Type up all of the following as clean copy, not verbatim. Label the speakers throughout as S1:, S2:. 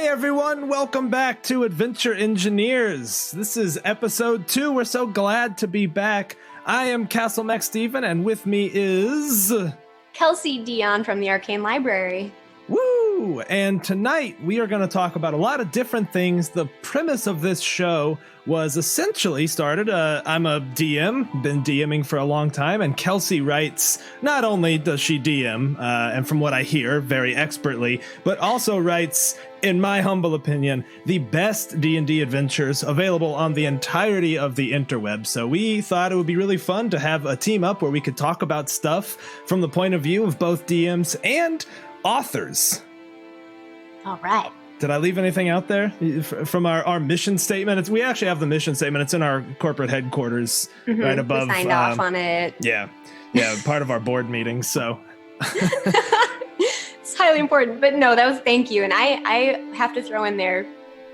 S1: Hey everyone, welcome back to Adventure Engineers. This is episode 2. We're so glad to be back. I am Castle Mac Steven, and with me is
S2: Kelsey Dionne from the Arcane Library.
S1: Woo! And tonight we are going to talk about a lot of different things. The premise of this show was essentially started, I'm a DM, been DMing for a long time, and Kelsey writes, not only does she DM, and from what I hear, very expertly, but also writes, in my humble opinion, the best D&D adventures available on the entirety of the interweb. So we thought it would be really fun to have a team up where we could talk about stuff from the point of view of both DMs and authors.
S2: All right.
S1: Did I leave anything out there from our mission statement? We actually have the mission statement. It's in our corporate headquarters, right above.
S2: We signed off on it.
S1: Yeah, part of our board meetings. So
S2: it's highly important. But no, that was thank you. And I have to throw in there,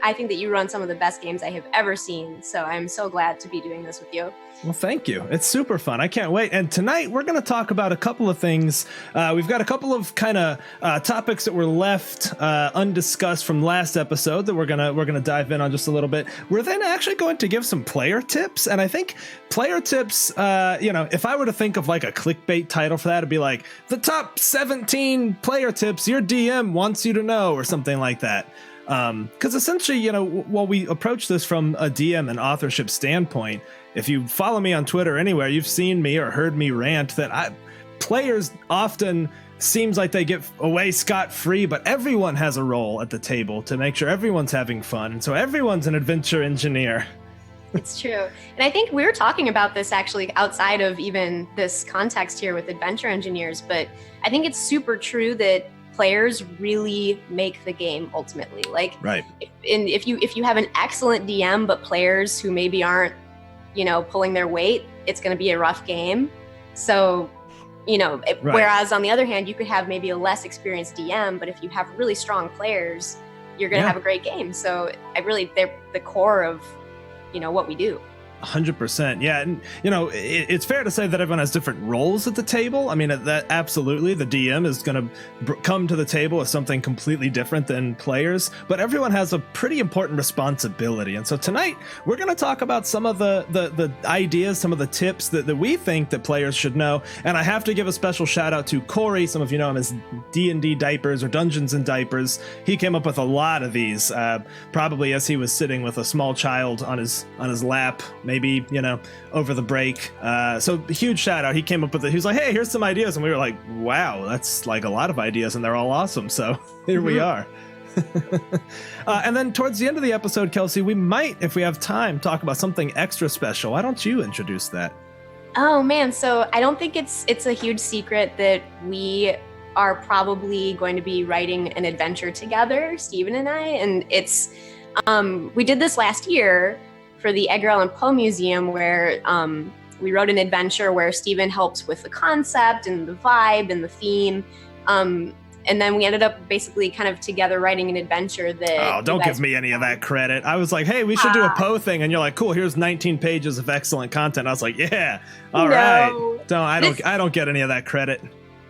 S2: I think that you run some of the best games I have ever seen. So I'm so glad to be doing this with you.
S1: Well, thank you. It's super fun. I can't wait. And tonight we're going to talk about a couple of things. We've got a couple of kind of topics that were left undiscussed from last episode that we're gonna dive in on just a little bit. We're then actually going to give some player tips, and I think player tips. If I were to think of like a clickbait title for that, it'd be like the top 17 player tips your DM wants you to know, or something like that. Because essentially, while we approach this from a DM and authorship standpoint, if you follow me on Twitter or anywhere, you've seen me or heard me rant that players often seems like they get away scot-free, but everyone has a role at the table to make sure everyone's having fun. And so everyone's an adventure engineer.
S2: It's true. And I think we were talking about this actually outside of even this context here with adventure engineers, but I think it's super true that players really make the game ultimately. Like,
S1: right.
S2: If you have an excellent DM, but players who maybe aren't, pulling their weight, it's going to be a rough game. So, right. Whereas on the other hand, you could have maybe a less experienced DM, but if you have really strong players, you're going to have a great game. So they're the core of, what we do.
S1: 100%. Yeah. And, it's fair to say that everyone has different roles at the table. I mean, that absolutely the DM is going to come to the table with something completely different than players, but everyone has a pretty important responsibility. And so tonight we're going to talk about some of the ideas, some of the tips that we think that players should know. And I have to give a special shout out to Corey. Some of you know him as D&D Diapers or Dungeons and Diapers. He came up with a lot of these, probably as he was sitting with a small child on his lap, maybe, over the break. So huge shout out. He came up with it. He was like, hey, here's some ideas. And we were like, wow, that's like a lot of ideas and they're all awesome. So here we are. And then towards the end of the episode, Kelsey, we might, if we have time, talk about something extra special. Why don't you introduce that?
S2: Oh man. So I don't think it's a huge secret that we are probably going to be writing an adventure together, Steven and I. And it's, we did this last year for the Edgar Allan Poe Museum, where we wrote an adventure where Steven helped with the concept and the vibe and the theme. And then we ended up basically kind of together writing an adventure that...
S1: Oh, don't give me any of that credit. I was like, hey, we should do a Poe thing. And you're like, cool, here's 19 pages of excellent content. I was like, yeah, all right. I don't get any of that credit.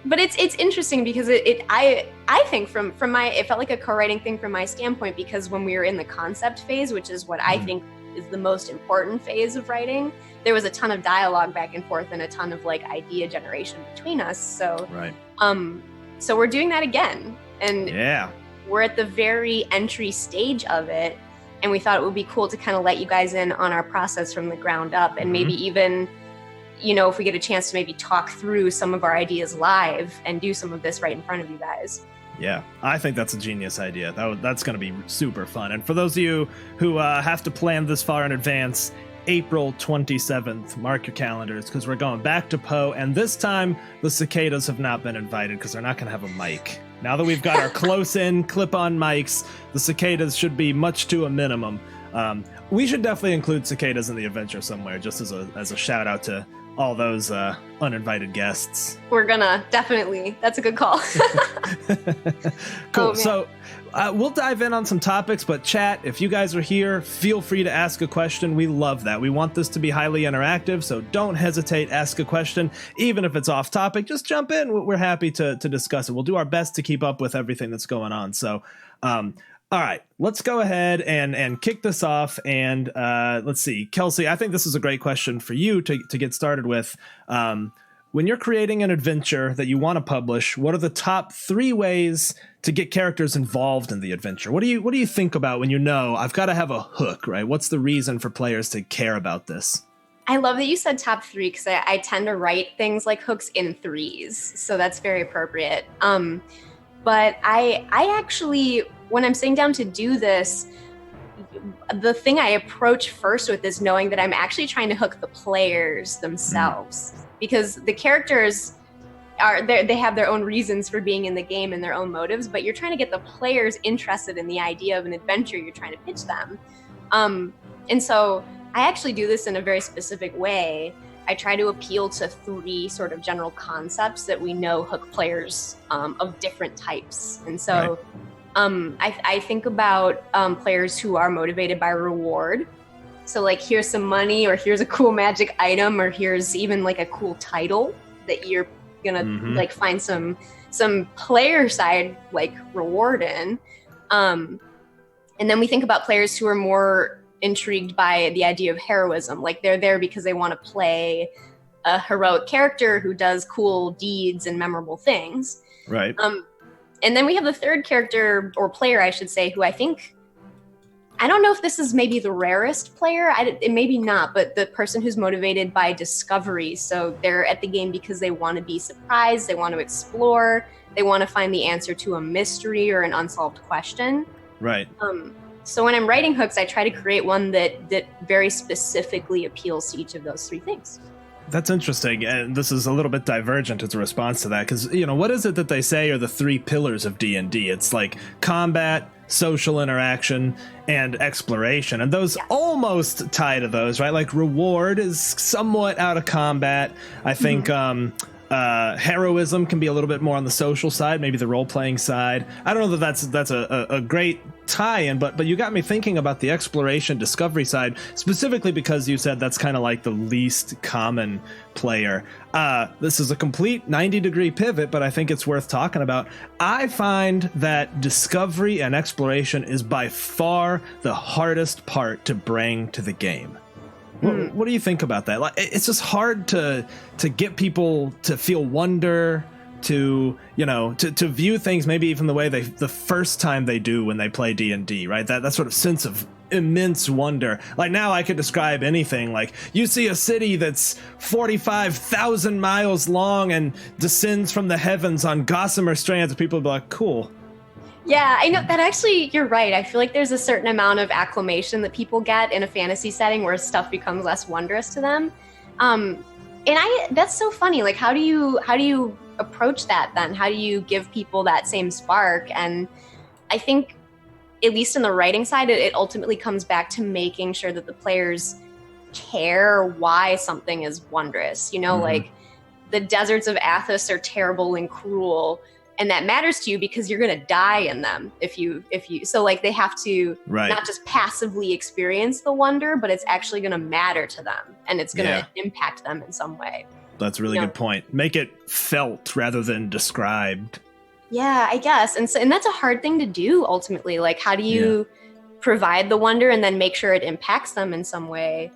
S2: But it's interesting because I think from my, it felt like a co-writing thing from my standpoint, because when we were in the concept phase, which is what I think is the most important phase of writing, there was a ton of dialogue back and forth and a ton of like idea generation between us. So,
S1: right.
S2: So we're doing that again, and
S1: yeah,
S2: we're at the very entry stage of it. And we thought it would be cool to kind of let you guys in on our process from the ground up, and maybe even, if we get a chance to maybe talk through some of our ideas live and do some of this right in front of you guys.
S1: Yeah, I think that's a genius idea. That's going to be super fun. And for those of you who have to plan this far in advance, April 27th, mark your calendars, because we're going back to Poe. And this time, the cicadas have not been invited because they're not going to have a mic. Now that we've got our close-in, clip-on mics, the cicadas should be much to a minimum. We should definitely include cicadas in the adventure somewhere, just as a shout-out to all those uninvited guests.
S2: We're gonna, definitely. That's a good call.
S1: Cool. So we'll dive in on some topics, but chat, if you guys are here, feel free to ask a question. We love that. We want this to be highly interactive, so don't hesitate, ask a question. Even if it's off topic, just jump in. We're happy to discuss it. We'll do our best to keep up with everything that's going on. So All right, let's go ahead and kick this off. And let's see, Kelsey, I think this is a great question for you to get started with. When you're creating an adventure that you want to publish, what are the top 3 ways to get characters involved in the adventure? What do you think about when you know I've got to have a hook, right? What's the reason for players to care about this?
S2: I love that you said top 3 because I tend to write things like hooks in 3s, so that's very appropriate. But I actually, when I'm sitting down to do this, the thing I approach first with is knowing that I'm actually trying to hook the players themselves, because the characters they have their own reasons for being in the game and their own motives, but you're trying to get the players interested in the idea of an adventure you're trying to pitch them. And so I actually do this in a very specific way. I try to appeal to 3 sort of general concepts that we know hook players of different types. And so I think about players who are motivated by reward. So like, here's some money, or here's a cool magic item, or here's even like a cool title that you're gonna like find some player side like reward in. And then we think about players who are more intrigued by the idea of heroism. Like, they're there because they want to play a heroic character who does cool deeds and memorable things.
S1: Right.
S2: And then we have the third character, or player, I should say, who I don't know if this is maybe the rarest player, it maybe not, but the person who's motivated by discovery. So they're at the game because they want to be surprised, they want to explore, they want to find the answer to a mystery or an unsolved question.
S1: Right.
S2: So when I'm writing hooks, I try to create one that very specifically appeals to each of those 3 things.
S1: That's interesting, and this is a little bit divergent as a response to that, because, what is it that they say are the 3 pillars of D&D? It's like combat, social interaction, and exploration, and those almost tie to those, right? Like, reward is somewhat out of combat. I think heroism can be a little bit more on the social side, maybe the role-playing side. I don't know that that's a great tie-in, but you got me thinking about the exploration discovery side, specifically because you said that's kind of like the least common player. This is a complete 90-degree pivot, but I think it's worth talking about. I find that discovery and exploration is by far the hardest part to bring to the game. What do you think about that? Like, it's just hard to get people to feel wonder, to view things maybe even the way the first time they do when they play D&D, right? That sort of sense of immense wonder. Like, now I could describe anything. Like, you see a city that's 45,000 miles long and descends from the heavens on gossamer strands, people will be like, cool.
S2: Yeah, I know that actually, you're right. I feel like there's a certain amount of acclamation that people get in a fantasy setting where stuff becomes less wondrous to them. And that's so funny. Like, how do you approach that then? How do you give people that same spark? And I think, at least in the writing side, it ultimately comes back to making sure that the players care why something is wondrous. Like, the deserts of Athos are terrible and cruel, and that matters to you because you're going to die in them if you so like, they have to not just passively experience the wonder, but it's actually going to matter to them, and it's going to impact them in some way.
S1: That's a really good point. Make it felt rather than described.
S2: Yeah, I guess. And that's a hard thing to do ultimately. Like, how do you provide the wonder and then make sure it impacts them in some way?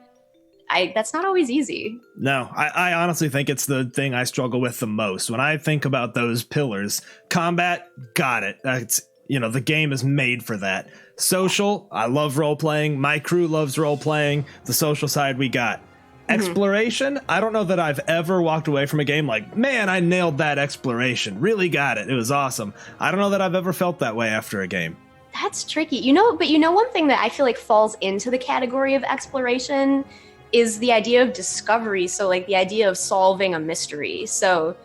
S2: That's not always easy. No,
S1: I honestly think it's the thing I struggle with the most. When I think about those pillars, combat, got it. That's, the game is made for that. Social, I love role-playing. My crew loves role-playing. The social side we got. Exploration, I don't know that I've ever walked away from a game like, man, I nailed that exploration. Really got it. It was awesome. I don't know that I've ever felt that way after a game.
S2: That's tricky. But one thing that I feel like falls into the category of exploration is the idea of discovery. So like, the idea of solving a mystery. So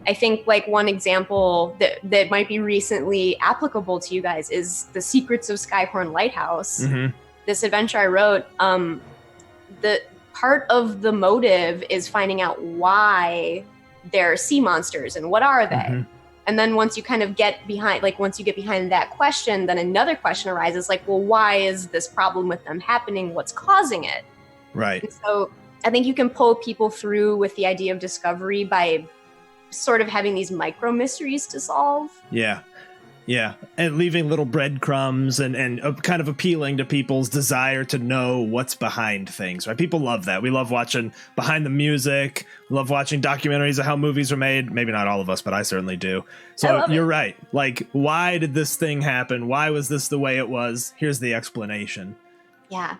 S2: I think like one example that might be recently applicable to you guys is the Secrets of Skyhorn Lighthouse. This adventure I wrote, the part of the motive is finding out why there are sea monsters and what are they. And then once you kind of get behind that question, then another question arises, like, well, why is this problem with them happening? What's causing it?
S1: Right.
S2: And so I think you can pull people through with the idea of discovery by sort of having these micro mysteries to solve.
S1: Yeah. Yeah, and leaving little breadcrumbs and kind of appealing to people's desire to know what's behind things, right? People love that. We love watching behind the music. We love watching documentaries of how movies are made. Maybe not all of us, but I certainly do. So you're right. Like, why did this thing happen? Why was this the way it was? Here's the explanation.
S2: Yeah.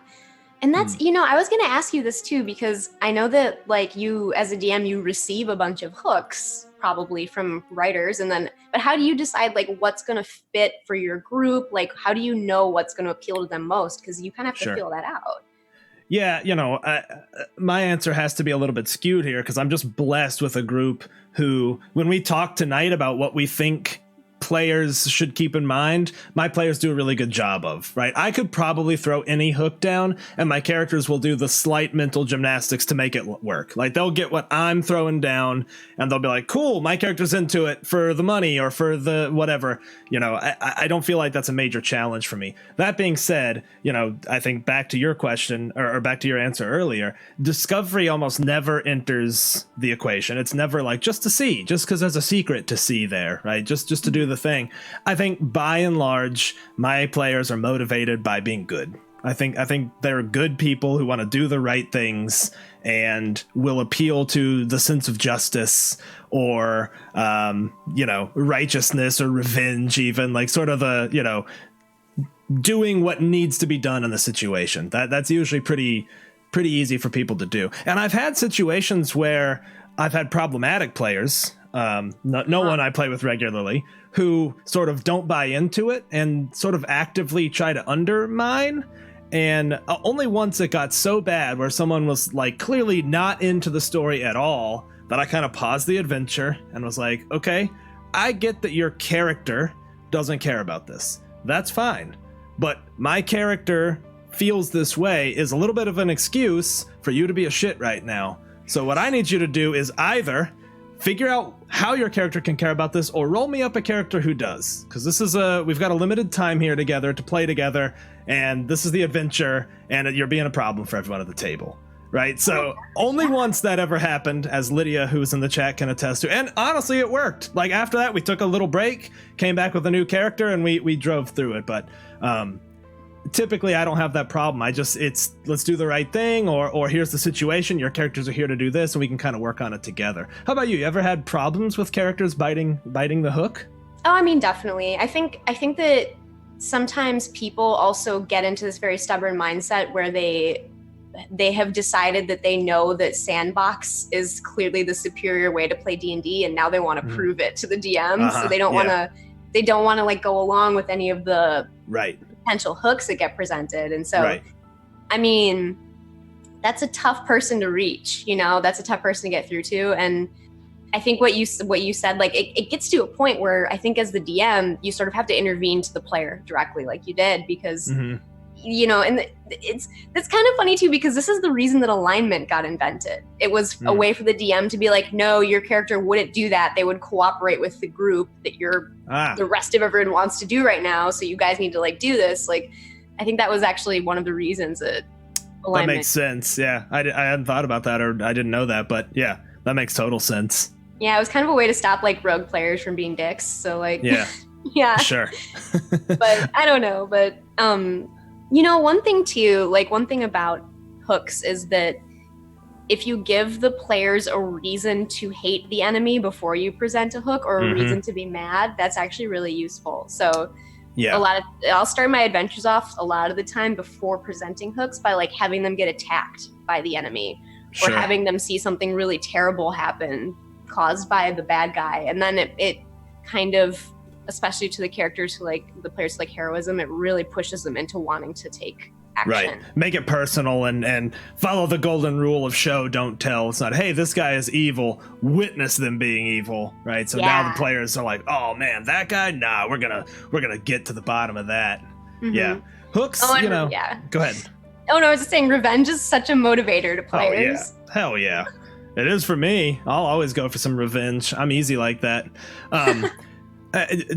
S2: And that's, I was going to ask you this too, because I know that like you as a DM, you receive a bunch of hooks probably from writers, but how do you decide like what's going to fit for your group? Like, how do you know what's going to appeal to them most? Because you kind of have to feel that out.
S1: Yeah, my answer has to be a little bit skewed here because I'm just blessed with a group who, when we talk tonight about what we think players should keep in mind, my players do a really good job of, right? I could probably throw any hook down and my characters will do the slight mental gymnastics to make it work. Like they'll get what I'm throwing down and they'll be like, cool, my character's into it for the money or for the whatever. I don't feel like that's a major challenge for me. That being said, I think back to your question or back to your answer earlier, discovery almost never enters the equation. It's never like just to see, just because there's a secret to see there, right? Just to do the thing. I think by and large, my players are motivated by being good. I think they're good people who want to do the right things and will appeal to the sense of justice or, righteousness or revenge, even like sort of the, doing what needs to be done in the situation. That's usually pretty easy for people to do. And I've had situations where I've had problematic players, no one I play with regularly, who sort of don't buy into it and sort of actively try to undermine. And only once it got so bad where someone was like clearly not into the story at all that I kind of paused the adventure and was like, okay, I get that your character doesn't care about this. That's fine. But my character feels this way is a little bit of an excuse for you to be a shit right now. So what I need you to do is either figure out how your character can care about this or roll me up a character who does. Because we've got a limited time here together to play together, and this is the adventure, and you're being a problem for everyone at the table. Right? So only once that ever happened, as Lydia, who's in the chat, can attest to. And honestly, it worked. Like after that, we took a little break, came back with a new character, and we drove through it. But typically I don't have that problem. It's let's do the right thing or here's the situation. Your characters are here to do this and we can kind of work on it together. How about you? You ever had problems with characters biting the hook?
S2: Oh, I mean, definitely. I think that sometimes people also get into this very stubborn mindset where they have decided that they know that sandbox is clearly the superior way to play D&D and now they want to prove it to the DM. So they don't want to like go along with any of the potential hooks that get presented. And so, I mean, that's a tough person to reach, that's a tough person to get through to. And I think what you said, like it gets to a point where I think as the DM, you sort of have to intervene to the player directly like you did because, and it's kind of funny too, because this is the reason that alignment got invented. It was a way for the DM to be like, no, your character wouldn't do that. They would cooperate with the group that the rest of everyone wants to do right now. So you guys need to like do this. Like, I think that was actually one of the reasons that alignment. That
S1: makes sense. Yeah. I hadn't thought about that or I didn't know that, but yeah, that makes total sense.
S2: Yeah. It was kind of a way to stop like rogue players from being dicks. So like,
S1: yeah, sure.
S2: But I don't know. But, one thing too, like one thing about hooks is that if you give the players a reason to hate the enemy before you present a hook or a reason to be mad, that's actually really useful. So I'll start my adventures off a lot of the time before presenting hooks by like having them get attacked by the enemy or having them see something really terrible happen caused by the bad guy. And then it kind of, especially to the characters who like the players who like heroism, it really pushes them into wanting to take action.
S1: Right. Make it personal and follow the golden rule of show, don't tell. It's not, hey, this guy is evil. Witness them being evil. Right. So now the players are like, oh man, that guy? Nah, we're gonna get to the bottom of that. Yeah. Hooks, Go ahead.
S2: Oh no, I was just saying revenge is such a motivator to players.
S1: Oh, yeah. Hell yeah. It is for me. I'll always go for some revenge. I'm easy like that.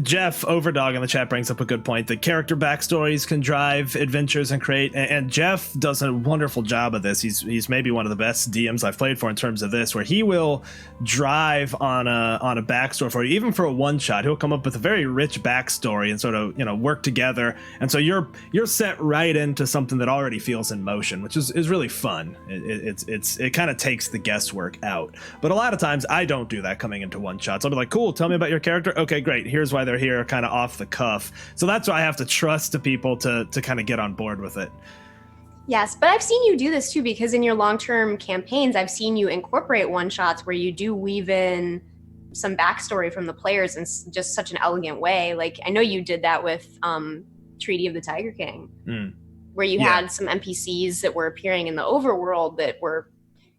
S1: Jeff Overdog in the chat brings up a good point. The character backstories can drive adventures and create, and Jeff does a wonderful job of this. He's maybe one of the best DMs I've played for in terms of this, where he will drive on a backstory for you, even for a one shot. He'll come up with a very rich backstory and sort of work together, and so you're set right into something that already feels in motion, which is really fun. It kind of takes the guesswork out. But a lot of times I don't do that coming into one shots. I'll be like, cool, tell me about your character. Okay, great. Here's why they're here, kind of off the cuff. So that's why I have to trust to people to kind of get on board with it.
S2: Yes, but I've seen you do this too, because in your long-term campaigns, I've seen you incorporate one-shots where you do weave in some backstory from the players in just such an elegant way. Like, I know you did that with Treaty of the Tiger King, where you had some NPCs that were appearing in the overworld that were...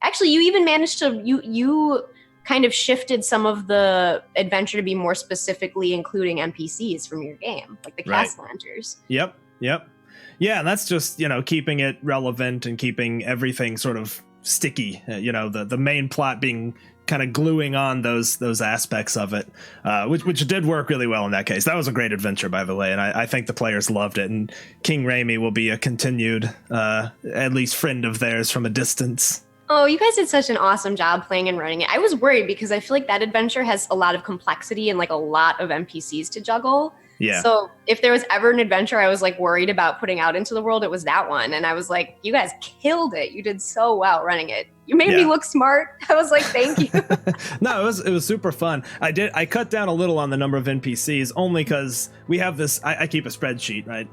S2: Actually, you even managed to... You kind of shifted some of the adventure to be more specifically including NPCs from your game, like the Castellanters.
S1: Yep. Yeah, and that's just, keeping it relevant and keeping everything sort of sticky, the main plot being kind of gluing on those aspects of it, which did work really well in that case. That was a great adventure, by the way, and I think the players loved it, and King Raimi will be a continued, at least friend of theirs from a distance.
S2: Oh, you guys did such an awesome job playing and running it. I was worried because I feel like that adventure has a lot of complexity and like a lot of NPCs to juggle.
S1: Yeah.
S2: So if there was ever an adventure I was like worried about putting out into the world, it was that one. And I was like, you guys killed it. You did so well running it. You made me look smart. I was like, thank you.
S1: No, it was super fun. I cut down a little on the number of NPCs only because we have this. I keep a spreadsheet, right?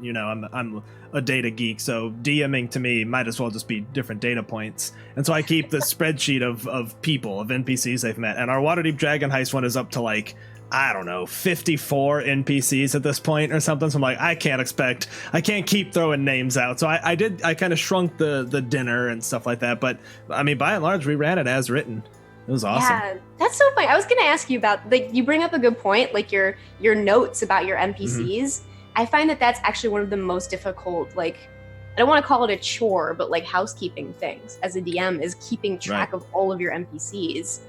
S1: I'm a data geek, so DMing to me might as well just be different data points. And so I keep this spreadsheet of people, of NPCs they've met. And our Waterdeep Dragon Heist one is up to like, I don't know, 54 NPCs at this point or something. So I'm like, I can't keep throwing names out. So I kind of shrunk the dinner and stuff like that. But I mean, by and large, we ran it as written. It was awesome.
S2: Yeah, that's so funny. I was going to ask you about, like, you bring up a good point, like your notes about your NPCs. Mm-hmm. I find that that's actually one of the most difficult, like, I don't want to call it a chore, but like housekeeping things as a DM is keeping track of all of your NPCs.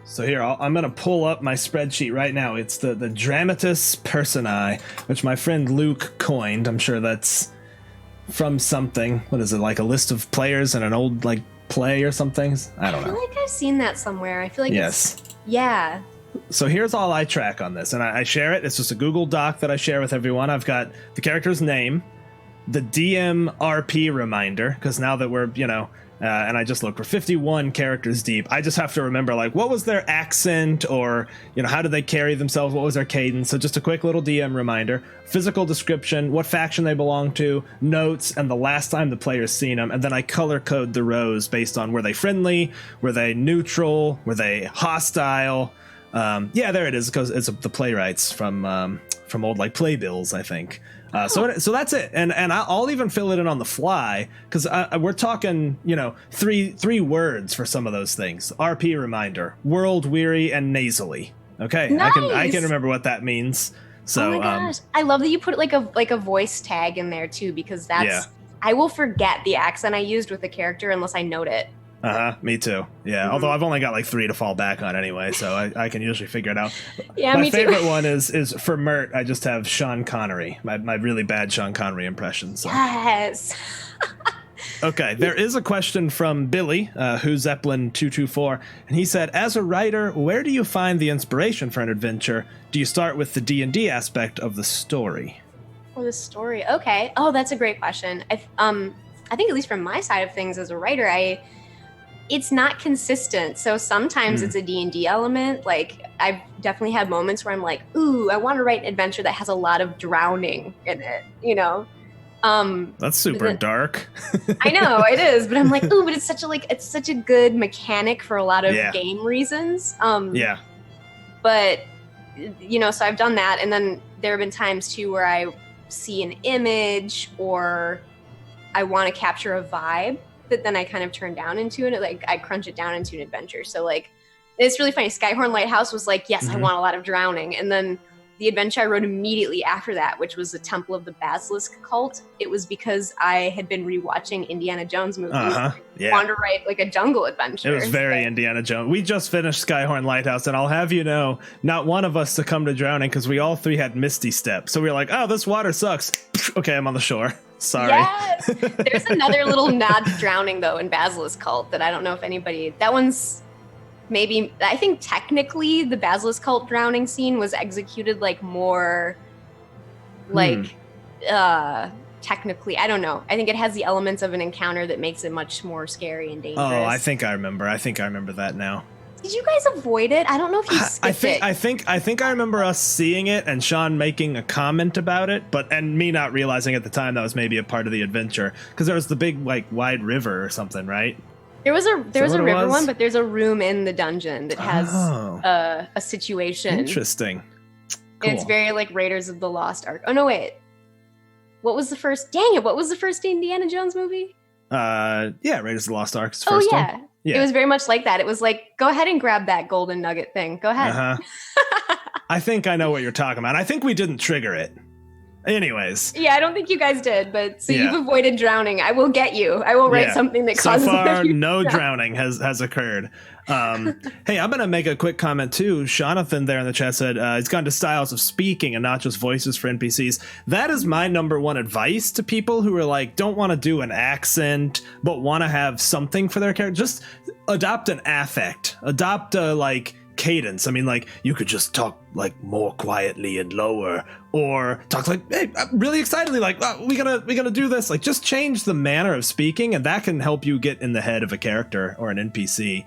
S1: So here, I'm going to pull up my spreadsheet right now. It's the Dramatis Personae, which my friend Luke coined. I'm sure that's from something. What is it, like a list of players in an old like play or something? I don't know.
S2: I feel like I've seen that somewhere. I feel like yeah.
S1: So here's all I track on this, and I share it. It's just a Google Doc that I share with everyone. I've got the character's name, the DM RP reminder, because now that we're, and I just looked, we're 51 characters deep. I just have to remember, like, what was their accent, or, how did they carry themselves? What was their cadence? So just a quick little DM reminder, physical description, what faction they belong to, notes, and the last time the player's seen them. And then I color code the rows based on, were they friendly? Were they neutral? Were they hostile? There it is, because it's the playwrights from old like playbills, I think. So that's it, and I'll even fill it in on the fly, because we're talking three words for some of those things. RP reminder, world weary and nasally. Okay, nice. I can remember what that means. So
S2: oh my gosh, I love that you put like a voice tag in there too, because that's I will forget the accent I used with the character unless I note it.
S1: Me too. Yeah. Mm-hmm. Although I've only got like 3 to fall back on anyway, so I can usually figure it out.
S2: Yeah,
S1: my favorite one is for Mert. I just have Sean Connery, my really bad Sean Connery impression. So.
S2: Yes.
S1: Okay, there is a question from Billy, who's Zeppelin224, and he said, as a writer, where do you find the inspiration for an adventure? Do you start with the D&D aspect of the story?
S2: Or the story? Okay. Oh, that's a great question. I think at least from my side of things as a writer, it's not consistent. So sometimes it's a D&D element. Like, I've definitely had moments where I'm like, ooh, I want to write an adventure that has a lot of drowning in it, That's
S1: super dark.
S2: I know it is, but I'm like, ooh, but it's such a good mechanic for a lot of game reasons. But so I've done that, and then there have been times too where I see an image or I want to capture a vibe that then I kind of turn down into it. Like, I crunch it down into an adventure. So like, it's really funny. Skyhorn Lighthouse was like, yes, I want a lot of drowning. And then the adventure I wrote immediately after that, which was the Temple of the Basilisk cult, it was because I had been rewatching Indiana Jones movies.
S1: Yeah.
S2: Wanted to write like a jungle adventure.
S1: It was very Indiana Jones. We just finished Skyhorn Lighthouse, and I'll have you know, not one of us succumbed to drowning because we all three had Misty Step. So we were like, oh, this water sucks. Okay, I'm on the shore. Sorry.
S2: Yes. There's another little nod to drowning, though, in Basilisk Cult that I don't know if anybody... That one's maybe... I think technically the Basilisk Cult drowning scene was executed like more... Like... technically, I don't know. I think it has the elements of an encounter that makes it much more scary and dangerous.
S1: Oh, I think I remember that now.
S2: Did you guys avoid it? I don't know if you skipped it.
S1: I think I remember us seeing it and Sean making a comment about it, and me not realizing at the time that was maybe a part of the adventure because there was the big like wide river or something, right?
S2: There was a river one, but there's a room in the dungeon that has a situation.
S1: Interesting. Cool.
S2: It's very like Raiders of the Lost Ark. Oh no, wait. What was the first Indiana Jones movie?
S1: Yeah, Raiders of the Lost Ark is the first one. Yeah.
S2: It was very much like that. It was like, go ahead and grab that golden nugget thing. Go ahead.
S1: I think I know what you're talking about. I think we didn't trigger it. Anyways.
S2: Yeah, I don't think you guys did, but so you've avoided drowning. I will get you. I will write something that causes...
S1: So far, no drowning has occurred. Hey, I'm going to make a quick comment too. Jonathan there in the chat said he's gone to styles of speaking and not just voices for NPCs. That is my number one advice to people who are like, don't want to do an accent, but want to have something for their character. Just adopt an affect. Adopt a like cadence. I mean, like you could just talk like more quietly and lower, or talk like, hey, I'm really excitedly, like, oh, we gonna do this. Like, just change the manner of speaking, and that can help you get in the head of a character or an NPC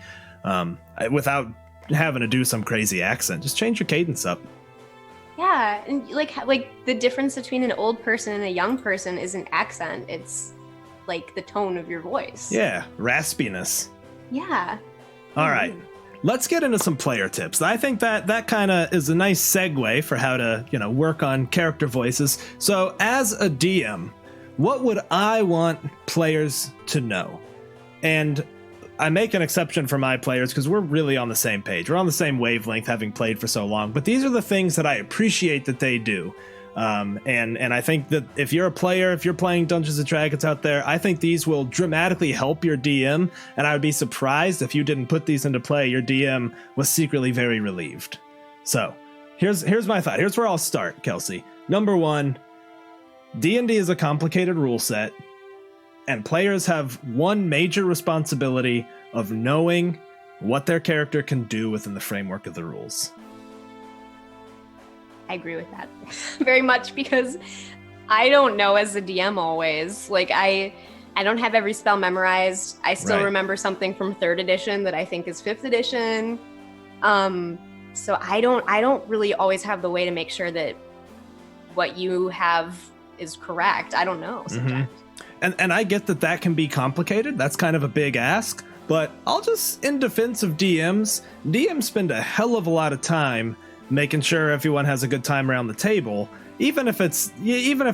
S1: without having to do some crazy accent. Just change your cadence up.
S2: Yeah, and like the difference between an old person and a young person is an accent. It's like the tone of your voice.
S1: Yeah, raspiness.
S2: Yeah.
S1: All right. Let's get into some player tips. I think that kind of is a nice segue for how to, work on character voices. So as a DM, what would I want players to know? And I make an exception for my players because we're really on the same page. We're on the same wavelength, having played for so long. But these are the things that I appreciate that they do. And I think that if you're a player, if you're playing Dungeons and Dragons out there, I think these will dramatically help your DM. And I would be surprised if you didn't put these into play. Your DM was secretly very relieved. So here's my thought. Here's where I'll start, Kelsey. Number one, D&D is a complicated rule set, and players have one major responsibility of knowing what their character can do within the framework of the rules.
S2: I agree with that very much because I don't know as a DM always. Like I don't have every spell memorized. I still remember something from 3rd edition that I think is 5th edition. So I don't really always have the way to make sure that what you have is correct. I don't know sometimes.
S1: And I get that can be complicated. That's kind of a big ask, but I'll just, in defense of DMs spend a hell of a lot of time making sure everyone has a good time around the table. Even if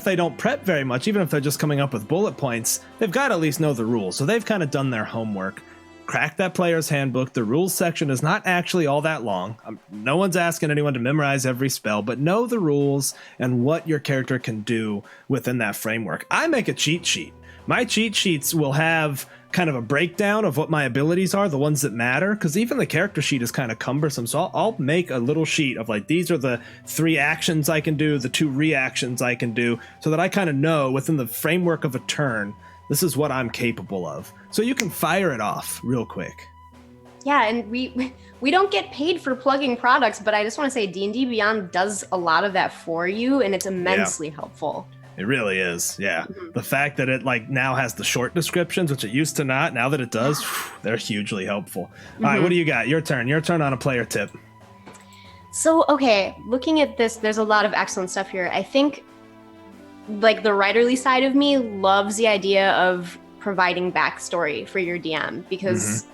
S1: they don't prep very much, even if they're just coming up with bullet points, they've got to at least know the rules. So they've kind of done their homework. Crack that player's handbook. The rules section is not actually all that long. No one's asking anyone to memorize every spell, but know the rules and what your character can do within that framework. I make a cheat sheet. My cheat sheets will have kind of a breakdown of what my abilities are, the ones that matter, because even the character sheet is kind of cumbersome. So I'll make a little sheet of like, these are the 3 actions I can do, the 2 reactions I can do, so that I kind of know within the framework of a turn, this is what I'm capable of. So you can fire it off real quick.
S2: Yeah, and we don't get paid for plugging products, but I just want to say D&D Beyond does a lot of that for you, and it's immensely helpful.
S1: It really is, yeah. The fact that it like now has the short descriptions, which it used to not, now that it does, they're hugely helpful. All right, what do you got? Your turn on a player tip.
S2: So, okay, looking at this, there's a lot of excellent stuff here. I think like the writerly side of me loves the idea of providing backstory for your DM, because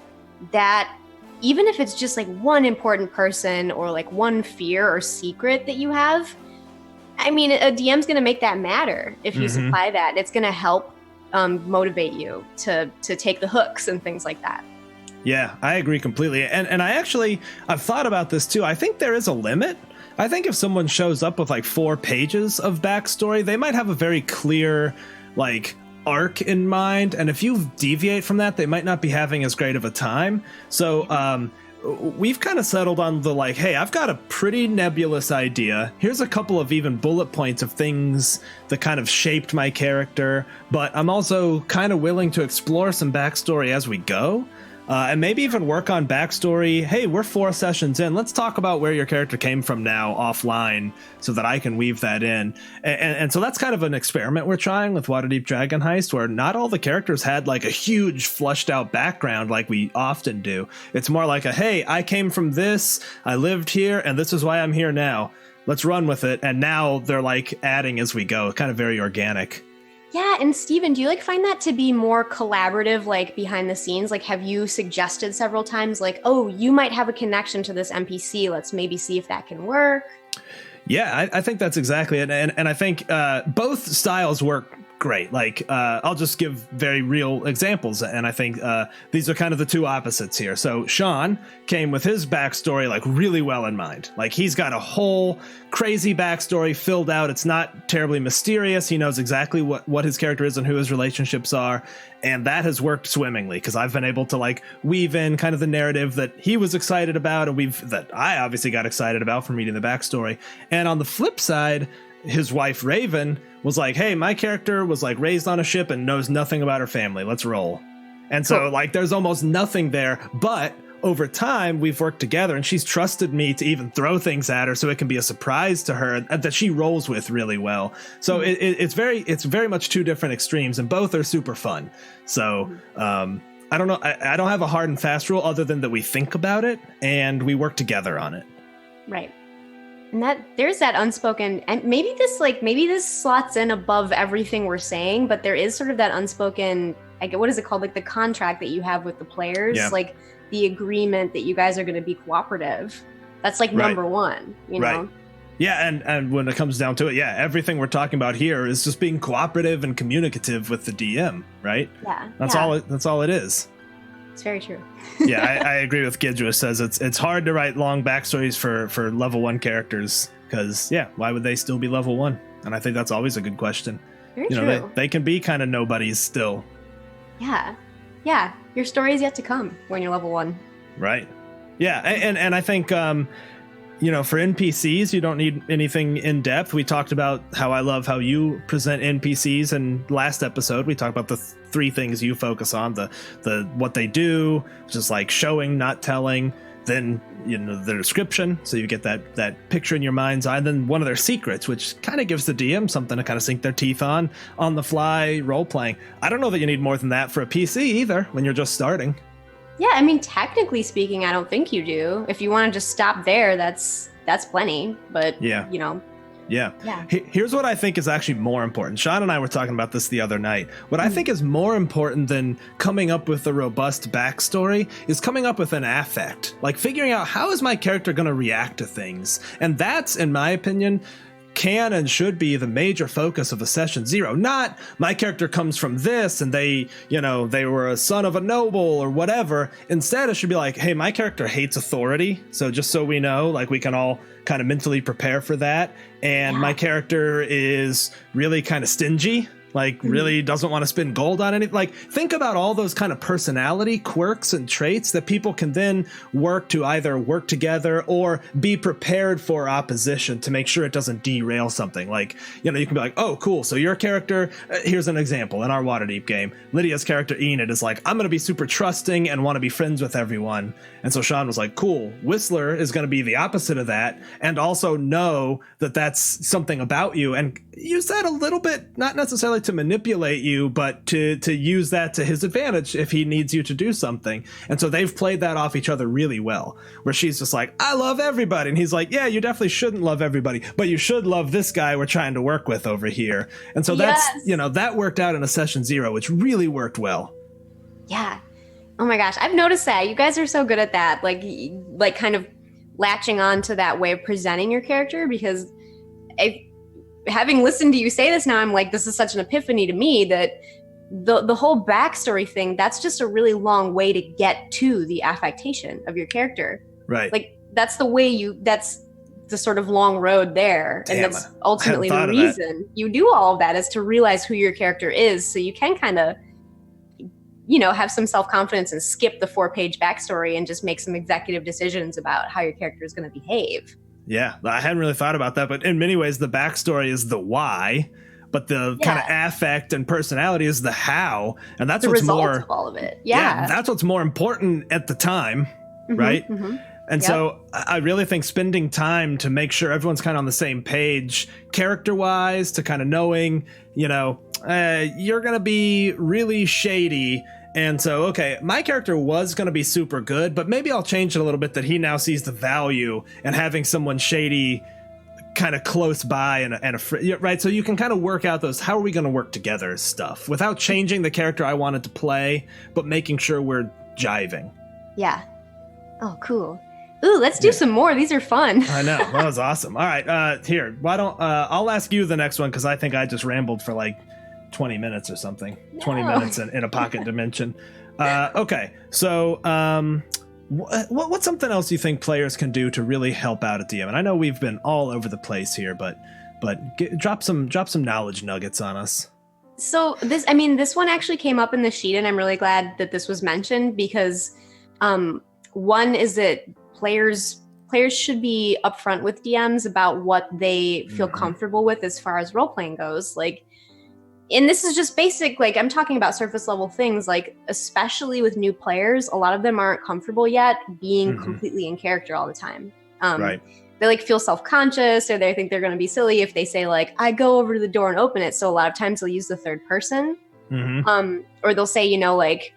S2: that, even if it's just like one important person or like one fear or secret that you have, I mean, a DM's going to make that matter if you supply that. It's going to help motivate you to take the hooks and things like that. Yeah,
S1: I agree completely. And I've thought about this too. I think there is a limit. I think if someone shows up with like 4 pages of backstory, they might have a very clear like arc in mind, and if you deviate from that, they might not be having as great of a time. So we've kind of settled on the like, hey, I've got a pretty nebulous idea. Here's a couple of even bullet points of things that kind of shaped my character, but I'm also kind of willing to explore some backstory as we go. And maybe even work on backstory. Hey, we're 4 sessions in. Let's talk about where your character came from now offline so that I can weave that in. And so that's kind of an experiment we're trying with Waterdeep Dragon Heist, where not all the characters had like a huge flushed out background like we often do. It's more like a, hey, I came from this, I lived here, and this is why I'm here now. Let's run with it. And now they're like adding as we go, kind of very organic.
S2: Yeah, and Steven, do you like find that to be more collaborative, like behind the scenes? Like, have you suggested several times, like, oh, you might have a connection to this NPC. Let's maybe see if that can work.
S1: Yeah, I think that's exactly it. And I think both styles work great. Like, I'll just give very real examples. And I think these are kind of the two opposites here. So Sean came with his backstory, like really well in mind. Like he's got a whole crazy backstory filled out. It's not terribly mysterious. He knows exactly what his character is and who his relationships are. And that has worked swimmingly because I've been able to like weave in kind of the narrative that he was excited about and that I obviously got excited about from reading the backstory. And on the flip side, his wife Raven was like, hey, my character was like raised on a ship and knows nothing about her family. Let's roll. And so like there's almost nothing there, but over time we've worked together and she's trusted me to even throw things at her so it can be a surprise to her that she rolls with really well. So it's very much two different extremes and both are super fun. So I don't know. I don't have a hard and fast rule other than that we think about it and we work together on it.
S2: Right. And that there's that unspoken, and maybe this slots in above everything we're saying, but there is sort of that unspoken, what is it called? Like the contract that you have with the players, like the agreement that you guys are going to be cooperative. That's like number one, you know?
S1: Right. Yeah. And when it comes down to it, everything we're talking about here is just being cooperative and communicative with the DM, right?
S2: Yeah.
S1: That's all it is.
S2: It's very true.
S1: Yeah, I agree with Gidra. Says it's hard to write long backstories for level 1 characters because why would they still be level 1? And I think that's always a good question.
S2: Very true.
S1: They can be kind of nobodies still.
S2: Yeah. Your story is yet to come when you're level 1.
S1: Right. Yeah, and I think for NPCs, you don't need anything in depth. We talked about how I love how you present NPCs, and last episode we talked about the 3 things you focus on: the what they do, just like showing, not telling, then the description, so you get that picture in your mind's eye, and then one of their secrets, which kind of gives the DM something to kind of sink their teeth on the fly role playing. I don't know that you need more than that for a PC either when you're just starting.
S2: Yeah, I mean, technically speaking, I don't think you do. If you want to just stop there, that's plenty. But, Yeah.
S1: Here's what I think is actually more important. Sean and I were talking about this the other night. What I think is more important than coming up with a robust backstory is coming up with an affect. Like figuring out how is my character going to react to things. And that's, in my opinion, can and should be the major focus of a session 0. Not my character comes from this and they were a son of a noble or whatever. Instead, it should be like, hey, my character hates authority. So just so we know, like we can all kind of mentally prepare for that. And my character is really kind of stingy. Like really doesn't want to spend gold on anything. Like think about all those kind of personality quirks and traits that people can then work to either work together or be prepared for opposition to make sure it doesn't derail something. Like, you can be like, oh, cool. So your character, here's an example in our Waterdeep game. Lydia's character Enid is like, I'm going to be super trusting and want to be friends with everyone. And so Sean was like, cool. Whistler is going to be the opposite of that and also know that that's something about you and use that a little bit, not necessarily to manipulate you, but to use that to his advantage if he needs you to do something. And so they've played that off each other really well, where she's just like, I love everybody. And he's like, yeah, you definitely shouldn't love everybody, but you should love this guy we're trying to work with over here. And so that's, that worked out in a session 0, which really worked well. Yeah.
S2: Oh my gosh. I've noticed that. You guys are so good at that. Like kind of latching on to that way of presenting your character, because having listened to you say this now, I'm like, this is such an epiphany to me that the whole backstory thing, that's just a really long way to get to the affectation of your character.
S1: Right.
S2: Like that's the way that's the sort of long road there.
S1: Damn,
S2: and that's ultimately the
S1: of
S2: reason you do all of that, is to realize who your character is, so you can kind of, you know, have some self-confidence and skip the 4-page backstory and just make some executive decisions about how your character is going to behave.
S1: Yeah, I hadn't really thought about that, but in many ways the backstory is the why, but the kind of affect and personality is the how, and that's
S2: the
S1: what's
S2: result
S1: more
S2: of all of it. Yeah,
S1: that's what's more important at the time, right? And so I really think spending time to make sure everyone's kind of on the same page, character-wise, to kind of knowing, you know, you're going to be really shady. And so, okay, my character was going to be super good, but maybe I'll change it a little bit that he now sees the value in having someone shady kind of close by and right? So you can kind of work out those, how are we going to work together stuff without changing the character I wanted to play, but making sure we're jiving.
S2: Yeah. Oh, cool. Ooh, let's do some more. These are fun.
S1: I know. That was awesome. All right. Here, why don't I'll ask you the next one, because I think I just rambled for like 20 minutes or something. No. 20 minutes in a pocket dimension. Okay. So what's something else you think players can do to really help out at DM? And I know we've been all over the place here, but drop some knowledge nuggets on us.
S2: So this one actually came up in the sheet, and I'm really glad that this was mentioned, because one is that players should be upfront with DMs about what they feel comfortable with as far as role-playing goes. Like, and this is just basic, like I'm talking about surface level things, like especially with new players, a lot of them aren't comfortable yet being completely in character all the time.
S1: Right.
S2: They like feel self-conscious, or they think they're going to be silly if they say like, I go over to the door and open it. So a lot of times they'll use the third person. Or they'll say, you know, like,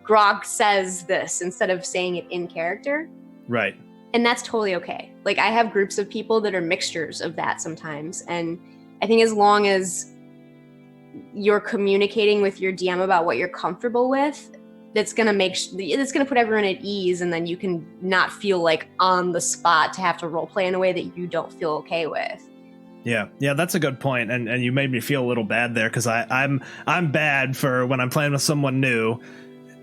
S2: Grog says this instead of saying it in character.
S1: Right.
S2: And that's totally okay. Like, I have groups of people that are mixtures of that sometimes. And I think as long as you're communicating with your DM about what you're comfortable with, that's going to put everyone at ease. And then you can not feel like on the spot to have to role play in a way that you don't feel okay with.
S1: Yeah, that's a good point. And you made me feel a little bad there, because I'm bad for when I'm playing with someone new,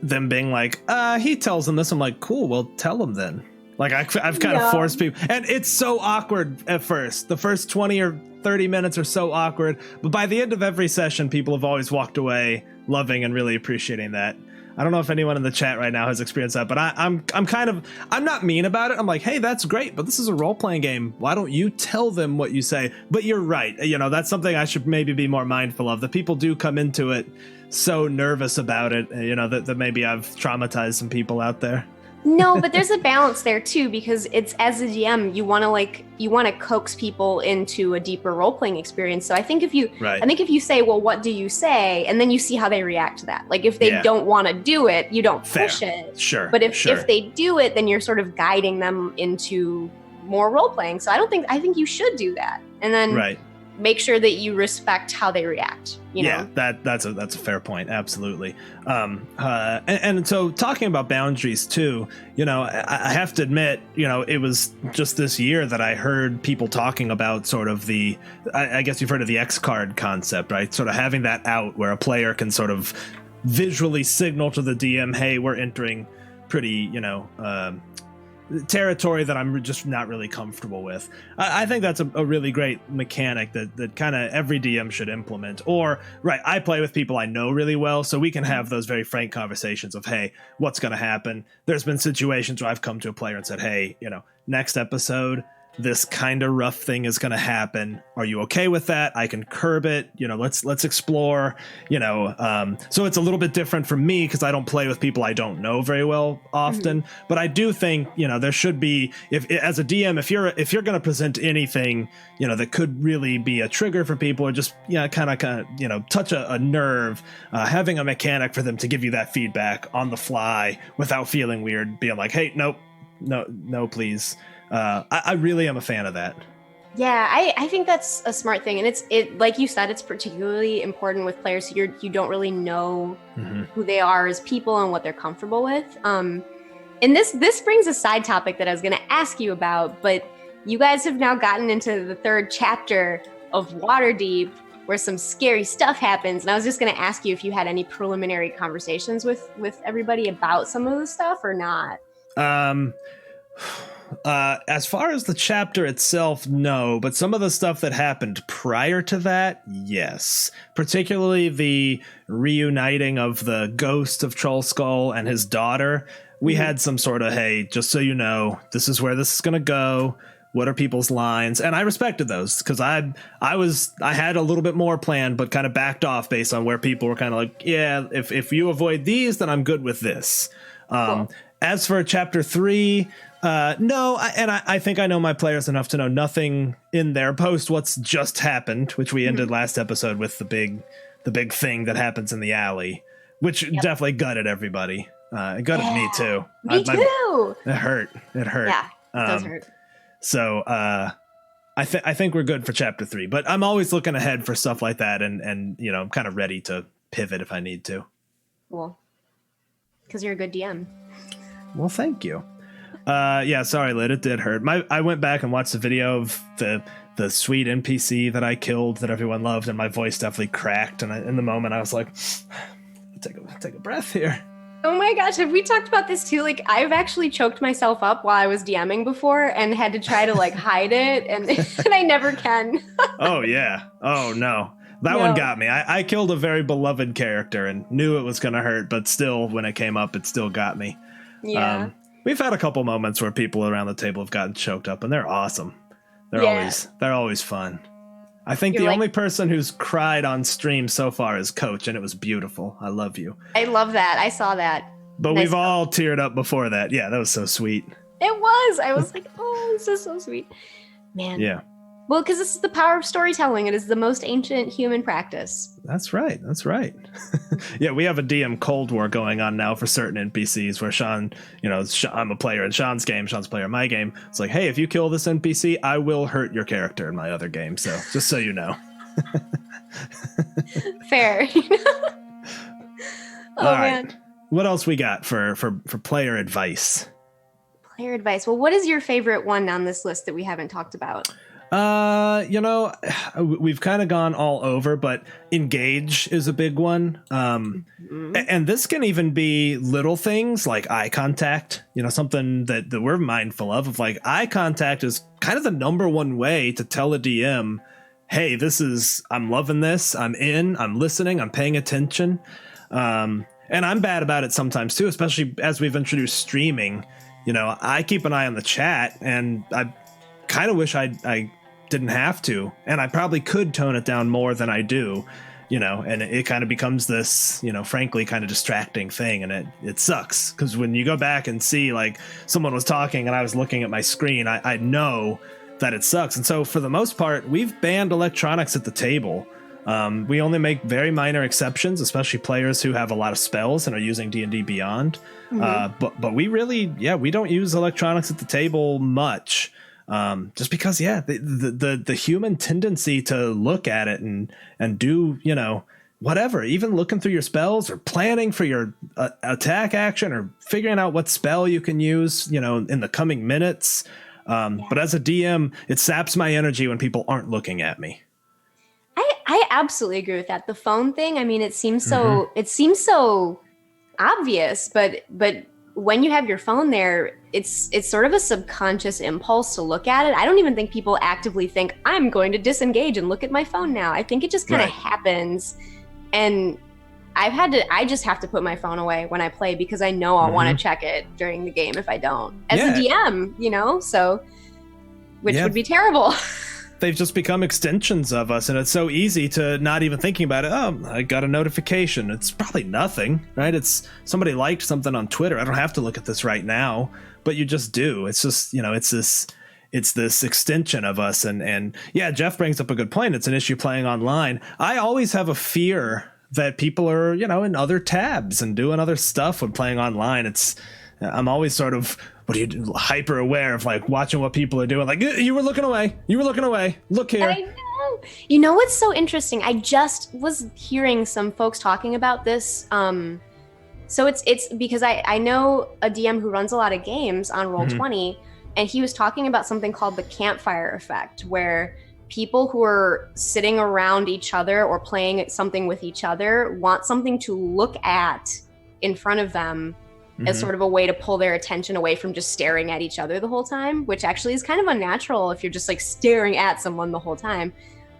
S1: them being like, he tells them this. I'm like, cool, well, tell him then. Like, I've kind of forced people. And it's so awkward at first. The first 20 or 30 minutes are so awkward. But by the end of every session, people have always walked away loving and really appreciating that. I don't know if anyone in the chat right now has experienced that, but I'm not mean about it. I'm like, hey, that's great, but this is a role-playing game. Why don't you tell them what you say? But you're right. You know, that's something I should maybe be more mindful of. That people do come into it so nervous about it, you know, that maybe I've traumatized some people out there.
S2: No, but there's a balance there too, because it's, as a DM, you want to coax people into a deeper role-playing experience. So I think if you say, well, what do you say? And then you see how they react to that. Like, if they don't want to do it, you don't push it.
S1: Sure.
S2: But if they do it, then you're sort of guiding them into more role-playing. So I think you should do that. And then make sure that you respect how they react. You know?
S1: That's a fair point. Absolutely. And so talking about boundaries too, you know, I have to admit, you know, it was just this year that I heard people talking about sort of I guess you've heard of the X card concept, right? Sort of having that out where a player can sort of visually signal to the DM, hey, we're entering pretty, you know, territory that I'm just not really comfortable with. I think that's a really great mechanic that kind of every DM should implement. Or, I play with people I know really well, so we can have those very frank conversations of, hey, what's going to happen? There's been situations where I've come to a player and said, hey, you know, next episode, this kind of rough thing is going to happen. Are you okay with that? I can curb it. You know, let's explore, you know, so it's a little bit different for me because I don't play with people I don't know very well often, but I do think, you know, there should be, if as a DM, if you're going to present anything, you know, that could really be a trigger for people or just, you know, kind of, you know, touch a nerve, having a mechanic for them to give you that feedback on the fly without feeling weird, being like, hey, no, please. I really am a fan of that.
S2: Yeah, I think that's a smart thing. And it like you said, it's particularly important with players who you don't really know who they are as people and what they're comfortable with. And this brings a side topic that I was going to ask you about, but you guys have now gotten into the 3rd chapter of Waterdeep, where some scary stuff happens. And I was just going to ask you if you had any preliminary conversations with everybody about some of the stuff or not.
S1: As far as the chapter itself, no, but some of the stuff that happened prior to that, yes. Particularly the reuniting of the ghost of Trollskull and his daughter. We had some sort of, hey, just so you know, this is where this is going to go. What are people's lines? And I respected those because I had a little bit more planned, but kind of backed off based on where people were kind of like, yeah, if you avoid these, then I'm good with this. Cool. As for chapter 3, no, I think I know my players enough to know nothing in there post what's just happened, which we ended last episode with the big thing that happens in the alley, which definitely gutted everybody. It gutted me too.
S2: Me too.
S1: It hurt. Yeah,
S2: it does hurt.
S1: So I think we're good for chapter 3, but I'm always looking ahead for stuff like that, and you know, I'm kind of ready to pivot if I need to.
S2: Cool. Because you're a good DM.
S1: Well, thank you. Yeah, sorry, Lid, it did hurt. I went back and watched the video of the sweet NPC that I killed that everyone loved, and my voice definitely cracked. And in the moment, I was like, take a breath here.
S2: Oh my gosh, have we talked about this too? Like, I've actually choked myself up while I was DMing before and had to try to like hide it, and, and I never can.
S1: Oh yeah. Oh no. That one got me. I killed a very beloved character and knew it was going to hurt, but still, when it came up, it still got me.
S2: Yeah.
S1: We've had a couple moments where people around the table have gotten choked up, and they're awesome. They're always fun. I think the only person who's cried on stream so far is Coach, and it was beautiful. I love you.
S2: I love that. I saw that.
S1: But we've all teared up before that. Yeah, that was so sweet.
S2: It was. I was like, oh, this is so sweet. Man.
S1: Yeah.
S2: Well, because this is the power of storytelling. It is the most ancient human practice.
S1: That's right. Yeah, we have a DM Cold War going on now for certain NPCs where Sean, I'm a player in Sean's game, Sean's a player in my game. It's like, hey, if you kill this NPC, I will hurt your character in my other game. So just so you know.
S2: Fair.
S1: All right. Man. What else we got for player advice?
S2: Player advice. Well, what is your favorite one on this list that we haven't talked about?
S1: We've kind of gone all over, but engage is a big one. And this can even be little things like eye contact, something that we're mindful of like eye contact is kind of the number one way to tell a DM, hey, I'm loving this. I'm in, I'm listening, I'm paying attention. And I'm bad about it sometimes too, especially as we've introduced streaming. I keep an eye on the chat, and I kind of wish I didn't have to, and I probably could tone it down more than I do, and it kind of becomes this, frankly, kind of distracting thing, and it sucks because when you go back and see like someone was talking and I was looking at my screen, I know that it sucks. And so for the most part, we've banned electronics at the table. We only make very minor exceptions, especially players who have a lot of spells and are using D&D Beyond. But we really, we don't use electronics at the table much. Just because, the human tendency to look at it and do, whatever, even looking through your spells or planning for your attack action or figuring out what spell you can use, in the coming minutes. But as a DM, it saps my energy when people aren't looking at me.
S2: I absolutely agree with that. The phone thing, I mean, it seems so obvious, but when you have your phone there, it's sort of a subconscious impulse to look at it. I don't even think people actively think, I'm going to disengage and look at my phone now. I think it just kind of happens. And I just have to put my phone away when I play because I know I'll want to check it during the game if I don't. As a DM, so, which would be terrible.
S1: They've just become extensions of us, and it's so easy to not even thinking about it. Oh, I got a notification. It's probably nothing, right? It's somebody liked something on Twitter. I don't have to look at this right now, but you just do. It's just, it's this extension of us. And Jeff brings up a good point. It's an issue playing online. I always have a fear that people are, in other tabs and doing other stuff when playing online. I'm always sort of, hyper aware of like watching what people are doing. Like, you were looking away. Look here.
S2: I know. You know what's so interesting? I just was hearing some folks talking about this. So it's because I know a DM who runs a lot of games on Roll20, and he was talking about something called the Campfire Effect, where people who are sitting around each other or playing something with each other want something to look at in front of them as sort of a way to pull their attention away from just staring at each other the whole time, which actually is kind of unnatural if you're just like staring at someone the whole time.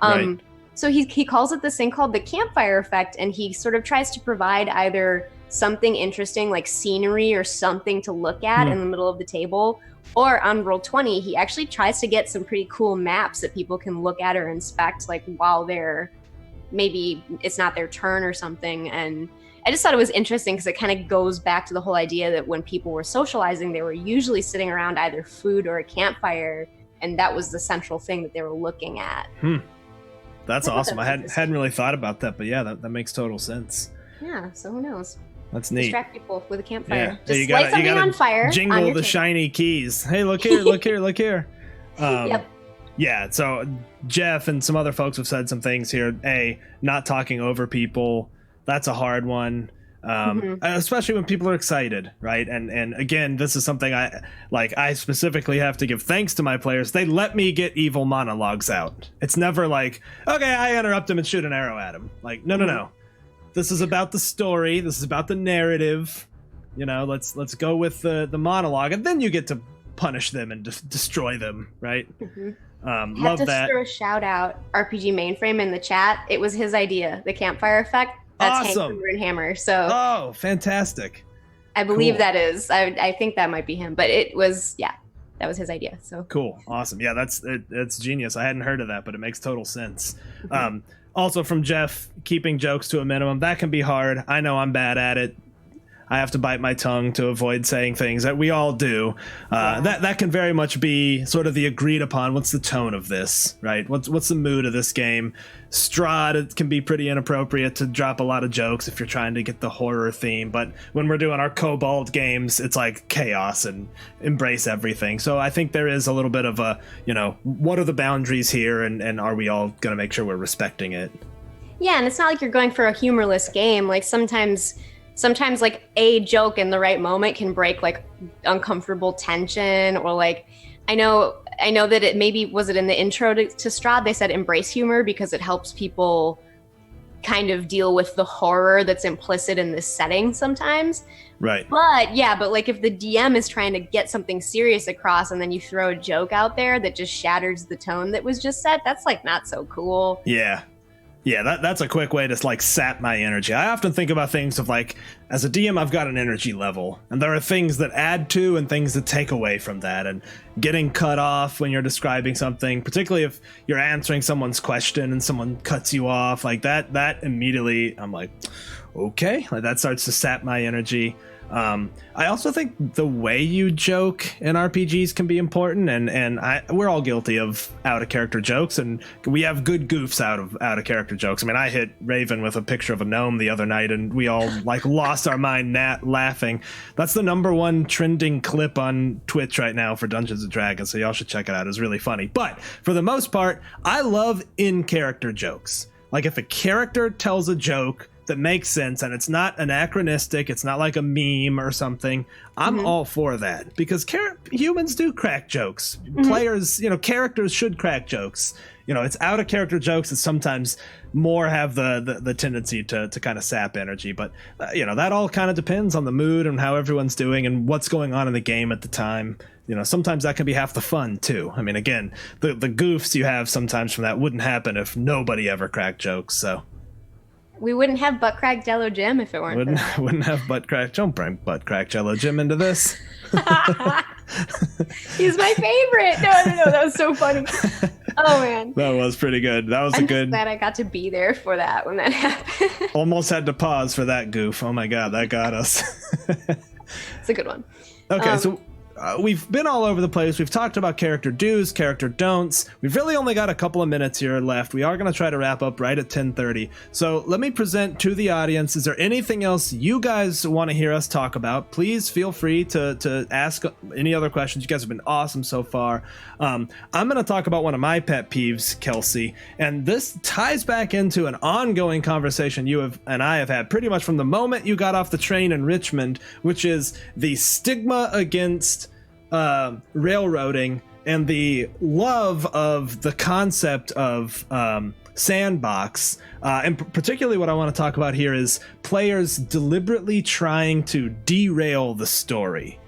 S1: Right.
S2: So he calls it this thing called the Campfire Effect, and he sort of tries to provide either something interesting like scenery or something to look at in the middle of the table, or on Roll20 he actually tries to get some pretty cool maps that people can look at or inspect like while they're, maybe it's not their turn or something. And I just thought it was interesting because it kind of goes back to the whole idea that when people were socializing, they were usually sitting around either food or a campfire, and that was the central thing that they were looking at.
S1: That's awesome. I hadn't really thought about that, but yeah, that makes total sense.
S2: Yeah, so who knows?
S1: That's neat.
S2: Distract people with a campfire.
S1: Yeah.
S2: Just light something on fire.
S1: Jingle the shiny keys. Hey, look here, look here, look here.
S2: Yep.
S1: Yeah, so Jeff and some other folks have said some things here. Not talking over people. That's a hard one. Especially when people are excited, right? And again, this is something I specifically have to give thanks to my players. They let me get evil monologues out. It's never like, okay, I interrupt him and shoot an arrow at him. Like, no. This is about the story. This is about the narrative. You know, let's go with the monologue, and then you get to punish them and destroy them, right? Love that.
S2: Have to throw a shout out RPG Mainframe in the chat. It was his idea, the Campfire Effect. That's
S1: awesome.
S2: Hank from Hammer. So
S1: oh, fantastic.
S2: I believe that is. I think that might be him, but it was, yeah, that was his idea. So
S1: cool. Awesome. Yeah, that's genius. I hadn't heard of that, but it makes total sense. Also from Jeff, keeping jokes to a minimum. That can be hard. I know I'm bad at it. I have to bite my tongue to avoid saying things that we all do. That can very much be sort of the agreed upon. What's the tone of this, right? What's the mood of this game? Strahd, it can be pretty inappropriate to drop a lot of jokes if you're trying to get the horror theme. But when we're doing our Kobold games, it's like chaos and embrace everything. So I think there is a little bit of a, what are the boundaries here, and are we all going to make sure we're respecting it? Yeah,
S2: and it's not like you're going for a humorless game. Like sometimes like a joke in the right moment can break like uncomfortable tension, or like I know that it maybe, was it in the intro to Strahd, they said embrace humor because it helps people kind of deal with the horror that's implicit in this setting sometimes.
S1: Right.
S2: But like if the DM is trying to get something serious across and then you throw a joke out there that just shatters the tone that was just set, that's like not so cool.
S1: Yeah, that's a quick way to like sap my energy. I often think about things of like, as a DM, I've got an energy level, and there are things that add to and things that take away from that. And getting cut off when you're describing something, particularly if you're answering someone's question and someone cuts you off, like that immediately, I'm like, okay, like that starts to sap my energy. I also think the way you joke in RPGs can be important, and we're all guilty of out of character jokes, and we have good goofs out of character jokes. I mean, I hit Raven with a picture of a gnome the other night, and we all like lost our mind laughing. That's the #1 trending clip on Twitch right now for Dungeons and Dragons, so y'all should check it out. It's really funny. But for the most part, I love in character jokes. Like if a character tells a joke that makes sense and it's not anachronistic, it's not like a meme or something, I'm all for that, because humans do crack jokes. Players, characters should crack jokes. It's out of character jokes that sometimes more have the tendency to kind of sap energy, but that all kind of depends on the mood and how everyone's doing and what's going on in the game at the time. Sometimes that can be half the fun too. I mean, again, the goofs you have sometimes from that wouldn't happen if nobody ever cracked jokes. So
S2: we wouldn't have Butt Crack Jello Jim if it weren't for that.
S1: Wouldn't have Butt Crack. Don't bring Butt Crack Jello Jim into this.
S2: He's my favorite. No, that was so funny. Oh man,
S1: that was pretty good. That was
S2: I'm
S1: a good.
S2: Glad I got to be there for that when that happened.
S1: Almost had to pause for that goof. Oh my god, that got us.
S2: It's a good one.
S1: Okay, so we've been all over the place. We've talked about character do's, character don'ts. We've really only got a couple of minutes here left. We are going to try to wrap up right at 10:30. So let me present to the audience. Is there anything else you guys want to hear us talk about? Please feel free to ask any other questions. You guys have been awesome so far. I'm going to talk about one of my pet peeves, Kelsey, and this ties back into an ongoing conversation you and I have had pretty much from the moment you got off the train in Richmond, which is the stigma against railroading and the love of the concept of sandbox, and particularly what I want to talk about here is players deliberately trying to derail the story.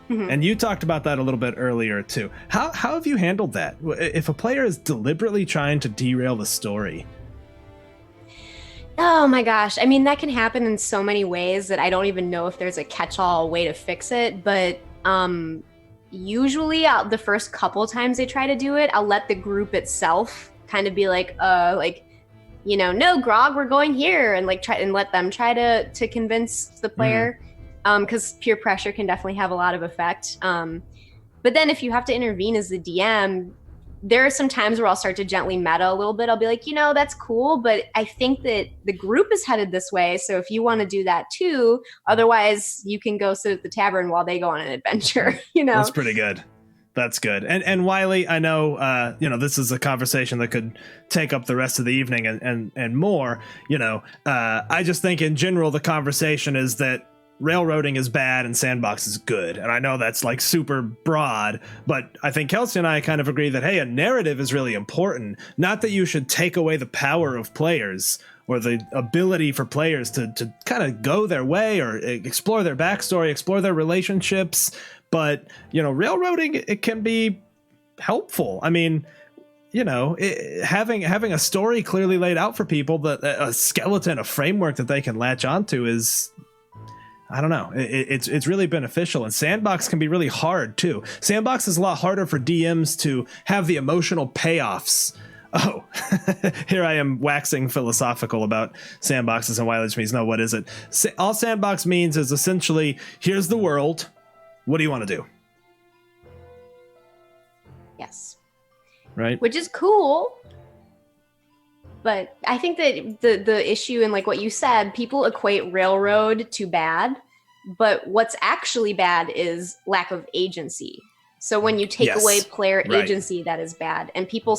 S1: Mm-hmm. And you talked about that a little bit earlier too. How have you handled that? If a player is deliberately trying to derail the story?
S2: Oh my gosh. I mean, that can happen in so many ways that I don't even know if there's a catch-all way to fix it. But usually the first couple times they try to do it, I'll let the group itself kind of be like, no, Grog, we're going here, and let them try to convince the player. Because peer pressure can definitely have a lot of effect. But then if you have to intervene as the DM, there are some times where I'll start to gently meta a little bit. I'll be like, that's cool, but I think that the group is headed this way. So if you want to do that too, otherwise you can go sit at the tavern while they go on an adventure,
S1: That's pretty good. That's good. And Wiley, I know, this is a conversation that could take up the rest of the evening and more, I just think in general, the conversation is that railroading is bad and sandbox is good. And I know that's like super broad, but I think Kelsey and I kind of agree that, hey, a narrative is really important. Not that you should take away the power of players or the ability for players to kind of go their way or explore their backstory, explore their relationships. But, railroading, it can be helpful. I mean, having a story clearly laid out for people, that a skeleton, a framework that they can latch onto is, I don't know. It's really beneficial, and sandbox can be really hard too. Sandbox is a lot harder for DMs to have the emotional payoffs. Oh, here I am waxing philosophical about sandboxes and Wiley means. No, what is it? All sandbox means is essentially, here's the world. What do you want to do?
S2: Yes.
S1: Right.
S2: Which is cool. But I think that the issue in like what you said, people equate railroad to bad, but what's actually bad is lack of agency. So when you take away player agency, that is bad. And people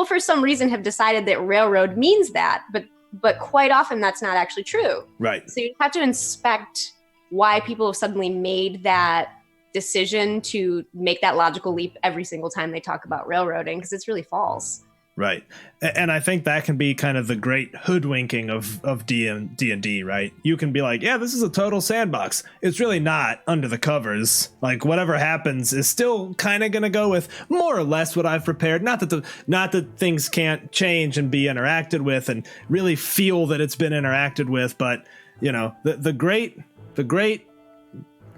S2: for some reason have decided that railroad means that, but quite often that's not actually true.
S1: Right.
S2: So you have to inspect why people have suddenly made that decision to make that logical leap every single time they talk about railroading, because it's really false.
S1: Right. And I think that can be kind of the great hoodwinking of D&D, right? You can be like, yeah, this is a total sandbox. It's really not under the covers. Like whatever happens is still kind of going to go with more or less what I've prepared. Not that things can't change and be interacted with and really feel that it's been interacted with. But, the great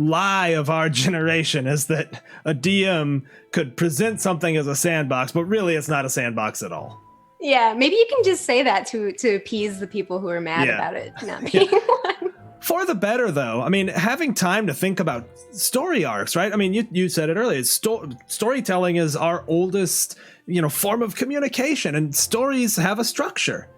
S1: lie of our generation is that a DM could present something as a sandbox, but really it's not a sandbox at all.
S2: Yeah, maybe you can just say that to appease the people who are mad about it not being one.
S1: For the better, though. I mean, having time to think about story arcs, right? I mean, you said it earlier. Storytelling is our oldest, form of communication, and stories have a structure.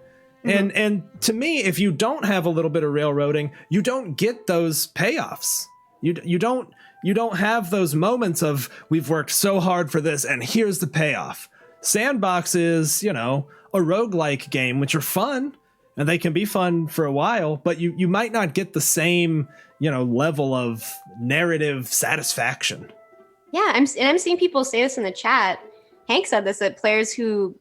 S1: Mm-hmm. And to me, if you don't have a little bit of railroading, you don't get those payoffs. You don't have those moments of we've worked so hard for this and here's the payoff. Sandbox is, a roguelike game, which are fun and they can be fun for a while, but you might not get the same, level of narrative satisfaction.
S2: Yeah, I'm seeing people say this in the chat. Hank said this, that players who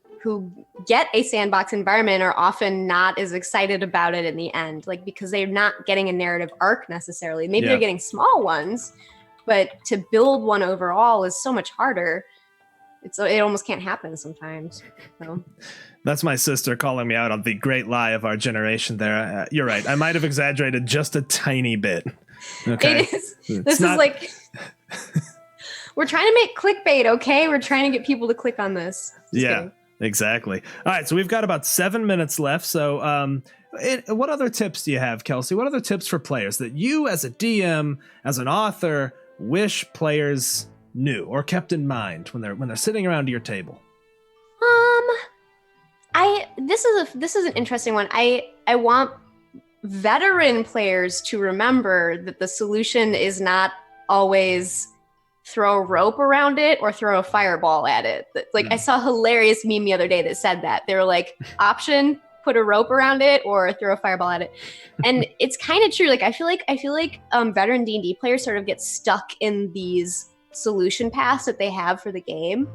S2: get a sandbox environment are often not as excited about it in the end, like because they're not getting a narrative arc necessarily. Maybe they're getting small ones, but to build one overall is so much harder. It almost can't happen sometimes. So.
S1: That's my sister calling me out on the great lie of our generation there. You're right. I might have exaggerated just a tiny bit. Okay.
S2: It is. This is like, we're trying to make clickbait, okay? We're trying to get people to click on this. Just kidding.
S1: Exactly. All right, so we've got about 7 minutes left. So what other tips do you have, Kelsey? What other tips for players that you as a DM, as an author, wish players knew or kept in mind when they're sitting around your table?
S2: This is an interesting one. I want veteran players to remember that the solution is not always throw a rope around it or throw a fireball at it. Like I saw a hilarious meme the other day that said that. They were like, option, put a rope around it or throw a fireball at it. And it's kind of true. Like I feel like veteran D&D players sort of get stuck in these solution paths that they have for the game.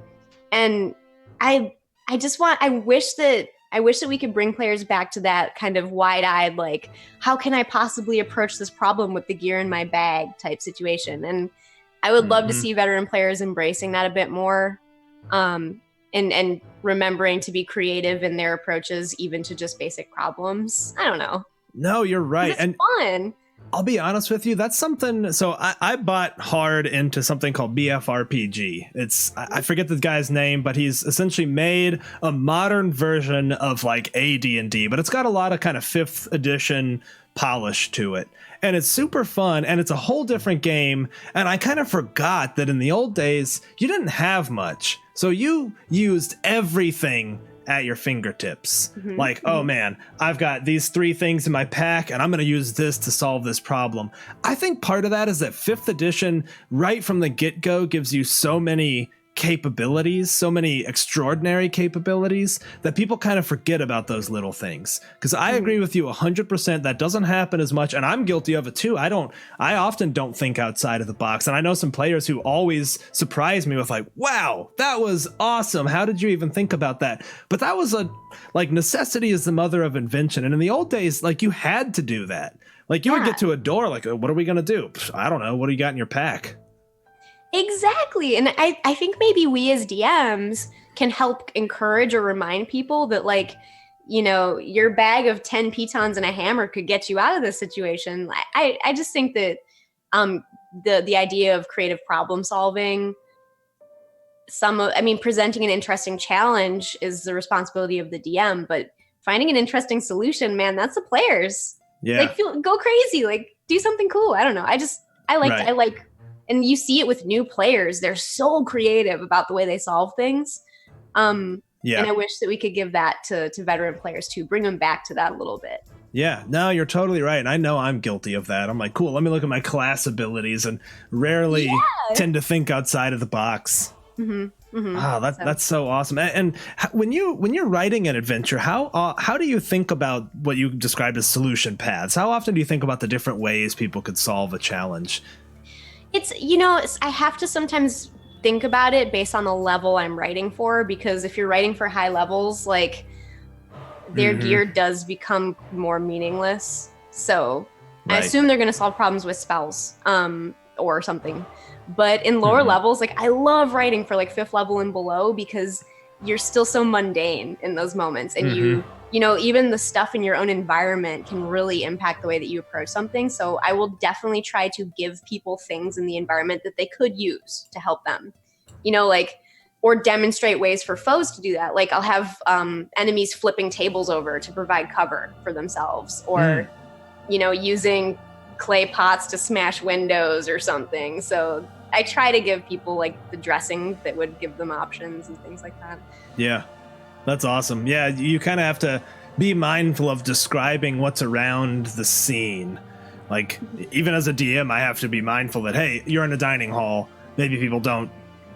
S2: And I wish that I wish that we could bring players back to that kind of wide-eyed, like, how can I possibly approach this problem with the gear in my bag type situation? And I would love to see veteran players embracing that a bit more, and remembering to be creative in their approaches, even to just basic problems. I don't know.
S1: No, you're right.
S2: It's fun.
S1: I'll be honest with you, that's something. So I bought hard into something called BFRPG. I forget the guy's name, but he's essentially made a modern version of like AD&D, but it's got a lot of kind of 5th edition polish to it. And it's super fun, and it's a whole different game. And I kind of forgot that in the old days, you didn't have much. So you used everything at your fingertips. Like, oh man, I've got these 3 things in my pack and I'm going to use this to solve this problem. I think part of that is that 5th edition right from the get-go gives you so many capabilities, so many extraordinary capabilities, that people kind of forget about those little things. Because I agree with you 100%, that doesn't happen as much, and I'm guilty of it too. I often don't think outside of the box, and I know some players who always surprise me with like, wow, that was awesome, how did you even think about that? But that was necessity is the mother of invention, and in the old days, like, you had to do that. Like, you would get to a door like, what are we gonna do? I don't know, what do you got in your pack?
S2: Exactly. And I think maybe we as DMs can help encourage or remind people that, like, you know, your bag of 10 pitons and a hammer could get you out of this situation. I just think that the idea of creative problem solving, presenting an interesting challenge is the responsibility of the DM, but finding an interesting solution, man, that's the players.
S1: Yeah.
S2: Like, go crazy, like, do something cool. I don't know. I like and you see it with new players. They're so creative about the way they solve things. And I wish that we could give that to veteran players too, bring them back to that a little bit.
S1: Yeah, no, you're totally right. And I know I'm guilty of that. I'm like, cool, let me look at my class abilities, and rarely tend to think outside of the box. That's so awesome. And when you're writing an adventure, how do you think about what you described as solution paths? How often do you think about the different ways people could solve a challenge?
S2: I have to sometimes think about it based on the level I'm writing for, because if you're writing for high levels, like, their gear does become more meaningless. So I assume they're going to solve problems with spells or something. But in lower levels, like, I love writing for like 5th level and below, because you're still so mundane in those moments. And even the stuff in your own environment can really impact the way that you approach something. So I will definitely try to give people things in the environment that they could use to help them, or demonstrate ways for foes to do that. Like, I'll have enemies flipping tables over to provide cover for themselves, or, using clay pots to smash windows or something. So I try to give people like the dressing that would give them options and things like that.
S1: Yeah. That's awesome. Yeah, you kind of have to be mindful of describing what's around the scene. Like, even as a DM, I have to be mindful that, hey, you're in a dining hall. Maybe people don't.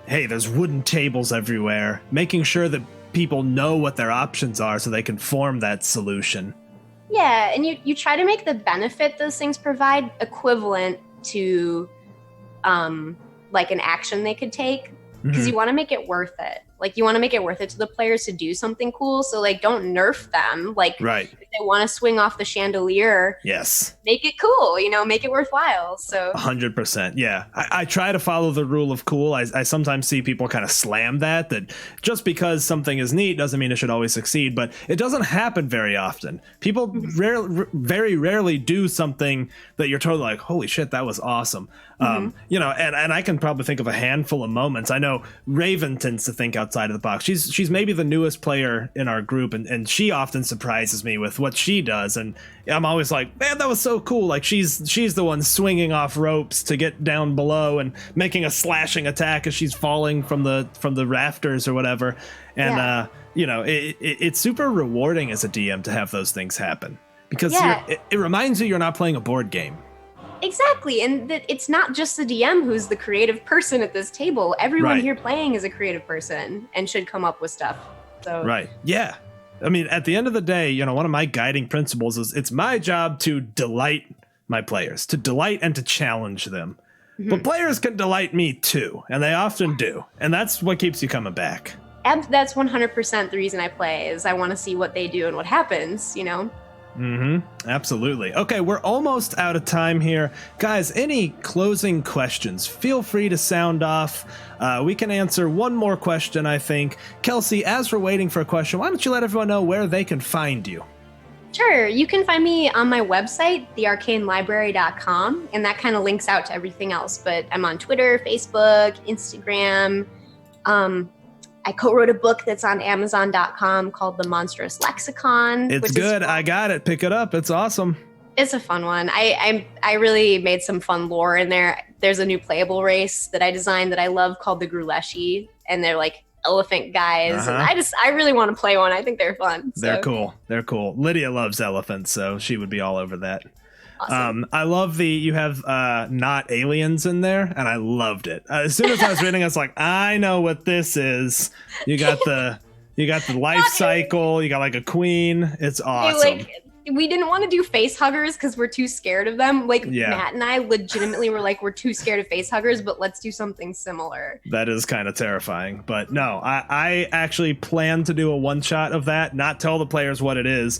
S1: Hey, there's wooden tables everywhere. Making sure that people know what their options are so they can form that solution.
S2: Yeah, and you try to make the benefit those things provide equivalent to like an action they could take, because you want to make it worth it. Like, you want to make it worth it to the players to do something cool. So, like, don't nerf them. Like, if they want to swing off the chandelier, make it cool, make it worthwhile. So
S1: 100%. Yeah. I try to follow the rule of cool. I sometimes see people kind of slam that just because something is neat doesn't mean it should always succeed, but it doesn't happen very often. People very rarely do something that you're totally like, holy shit, that was awesome. And I can probably think of a handful of moments. I know Raven tends to think outside of the box. She's maybe the newest player in our group, and she often surprises me with what she does, and I'm always like, man, that was so cool. Like, she's the one swinging off ropes to get down below and making a slashing attack as she's falling from the rafters or whatever. And it's super rewarding as a DM to have those things happen, because it reminds you you're not playing a board game.
S2: Exactly, and that it's not just the DM who's the creative person at this table. Everyone here playing is a creative person and should come up with stuff. So
S1: yeah. I mean, at the end of the day, one of my guiding principles is it's my job to delight my players, to delight and to challenge them. But players can delight me too, and they often do, and that's what keeps you coming back.
S2: That's 100% the reason I play, is I want to see what they do and what happens, you know?
S1: Absolutely. Okay, we're almost out of time here. Guys, any closing questions? Feel free to sound off. We can answer one more question, I think. Kelsey, as we're waiting for a question, why don't you let everyone know where they can find you?
S2: Sure. You can find me on my website, thearcanelibrary.com, and that kind of links out to everything else. But I'm on Twitter, Facebook, Instagram. I co-wrote a book that's on Amazon.com called The Monstrous Lexicon.
S1: It's good. I got it. Pick it up. It's awesome.
S2: It's a fun one. I really made some fun lore in there. There's a new playable race that I designed that I love called the Gruleshi, and they're like elephant guys. And I really want to play one. I think they're fun. So.
S1: They're cool. Lydia loves elephants, so she would be all over that.
S2: Awesome.
S1: I love you have not aliens in there, and I loved it. As soon as I was reading, I was like, I know what this is. You got the life cycle. You got like a queen. It's awesome.
S2: We didn't want to do face huggers because we're too scared of them. Matt and I legitimately were like, we're too scared of face huggers, but let's do something similar. That
S1: is kind of terrifying. But no, I actually plan to do a one shot of that, not tell the players what it is.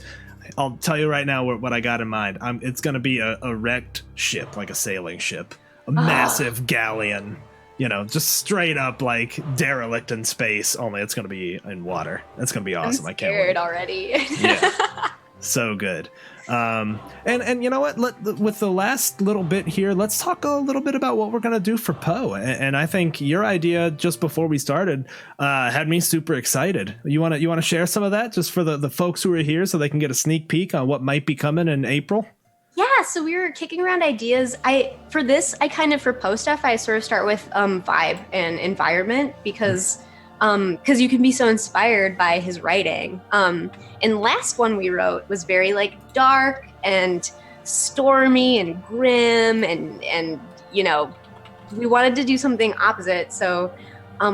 S1: I'll tell you right now what I got in mind. It's going to be a wrecked ship, like a sailing ship, a massive galleon, just straight up like derelict in space, only it's going to be in water. That's going to be awesome.
S2: I can't wait already.
S1: Yeah. So good. And you know what? With the last little bit here, let's talk a little bit about what we're going to do for Poe. And I think your idea just before we started had me super excited. You want to share some of that just for the folks who are here so they can get a sneak peek on what might be coming in April?
S2: Yeah, so we were kicking around ideas. For Poe stuff, I sort of start with vibe and environment because you can be so inspired by his writing. And the last one we wrote was very like dark and stormy and grim and we wanted to do something opposite. So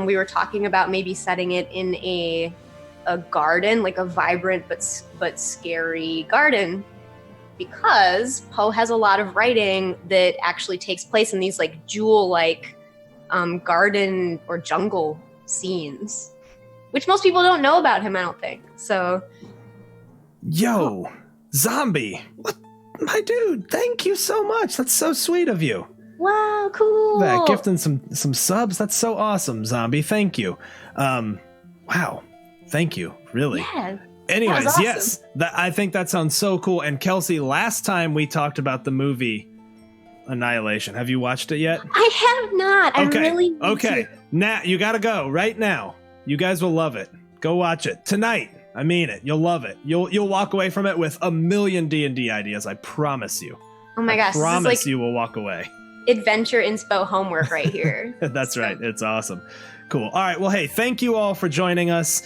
S2: we were talking about maybe setting it in a garden, like a vibrant but scary garden, because Poe has a lot of writing that actually takes place in these like jewel-like garden or jungle scenes, which most people don't know about him, I don't think. So,
S1: yo, Zombie, what, my dude? Thank you so much. That's so sweet of you.
S2: Wow, cool.
S1: That gifting some subs. That's so awesome, Zombie. Thank you. Wow, thank you. Really.
S2: Yeah.
S1: Anyways,
S2: awesome.
S1: Yes, I think that sounds so cool. And Kelsey, last time we talked about the movie Annihilation. Have you watched it yet?
S2: I have not.
S1: Okay.
S2: I really need
S1: to. Now you gotta go right now. You guys will love it. Go watch it tonight. I mean it. You'll love it. You'll walk away from it with a million D&D ideas. I promise you.
S2: Oh my gosh!
S1: I promise
S2: this is like
S1: you will walk away.
S2: Adventure inspo homework right here.
S1: That's right. It's awesome. Cool. All right. Well, hey, thank you all for joining us.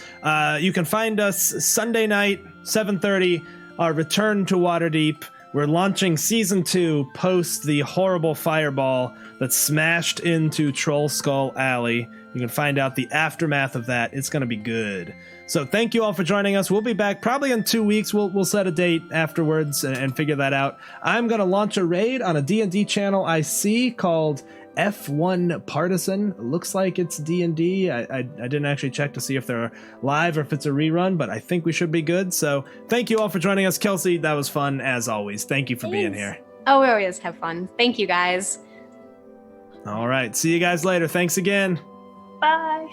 S1: You can find us Sunday night, 7:30. Our return to Waterdeep. We're launching season 2 post the horrible fireball that smashed into Troll Skull Alley. You can find out the aftermath of that. It's going to be good. So thank you all for joining us. We'll be back probably in 2 weeks. We'll set a date afterwards and figure that out. I'm going to launch a raid on a D&D channel I see called F1 Partisan. It looks like it's D&D. I didn't actually check to see if they're live or if it's a rerun, but I think we should be good. So thank you all for joining us. Kelsey, that was fun as always. Thank you for being here.
S2: Oh, we always have fun. Thank you, guys.
S1: All right. See you guys later. Thanks again.
S2: Bye.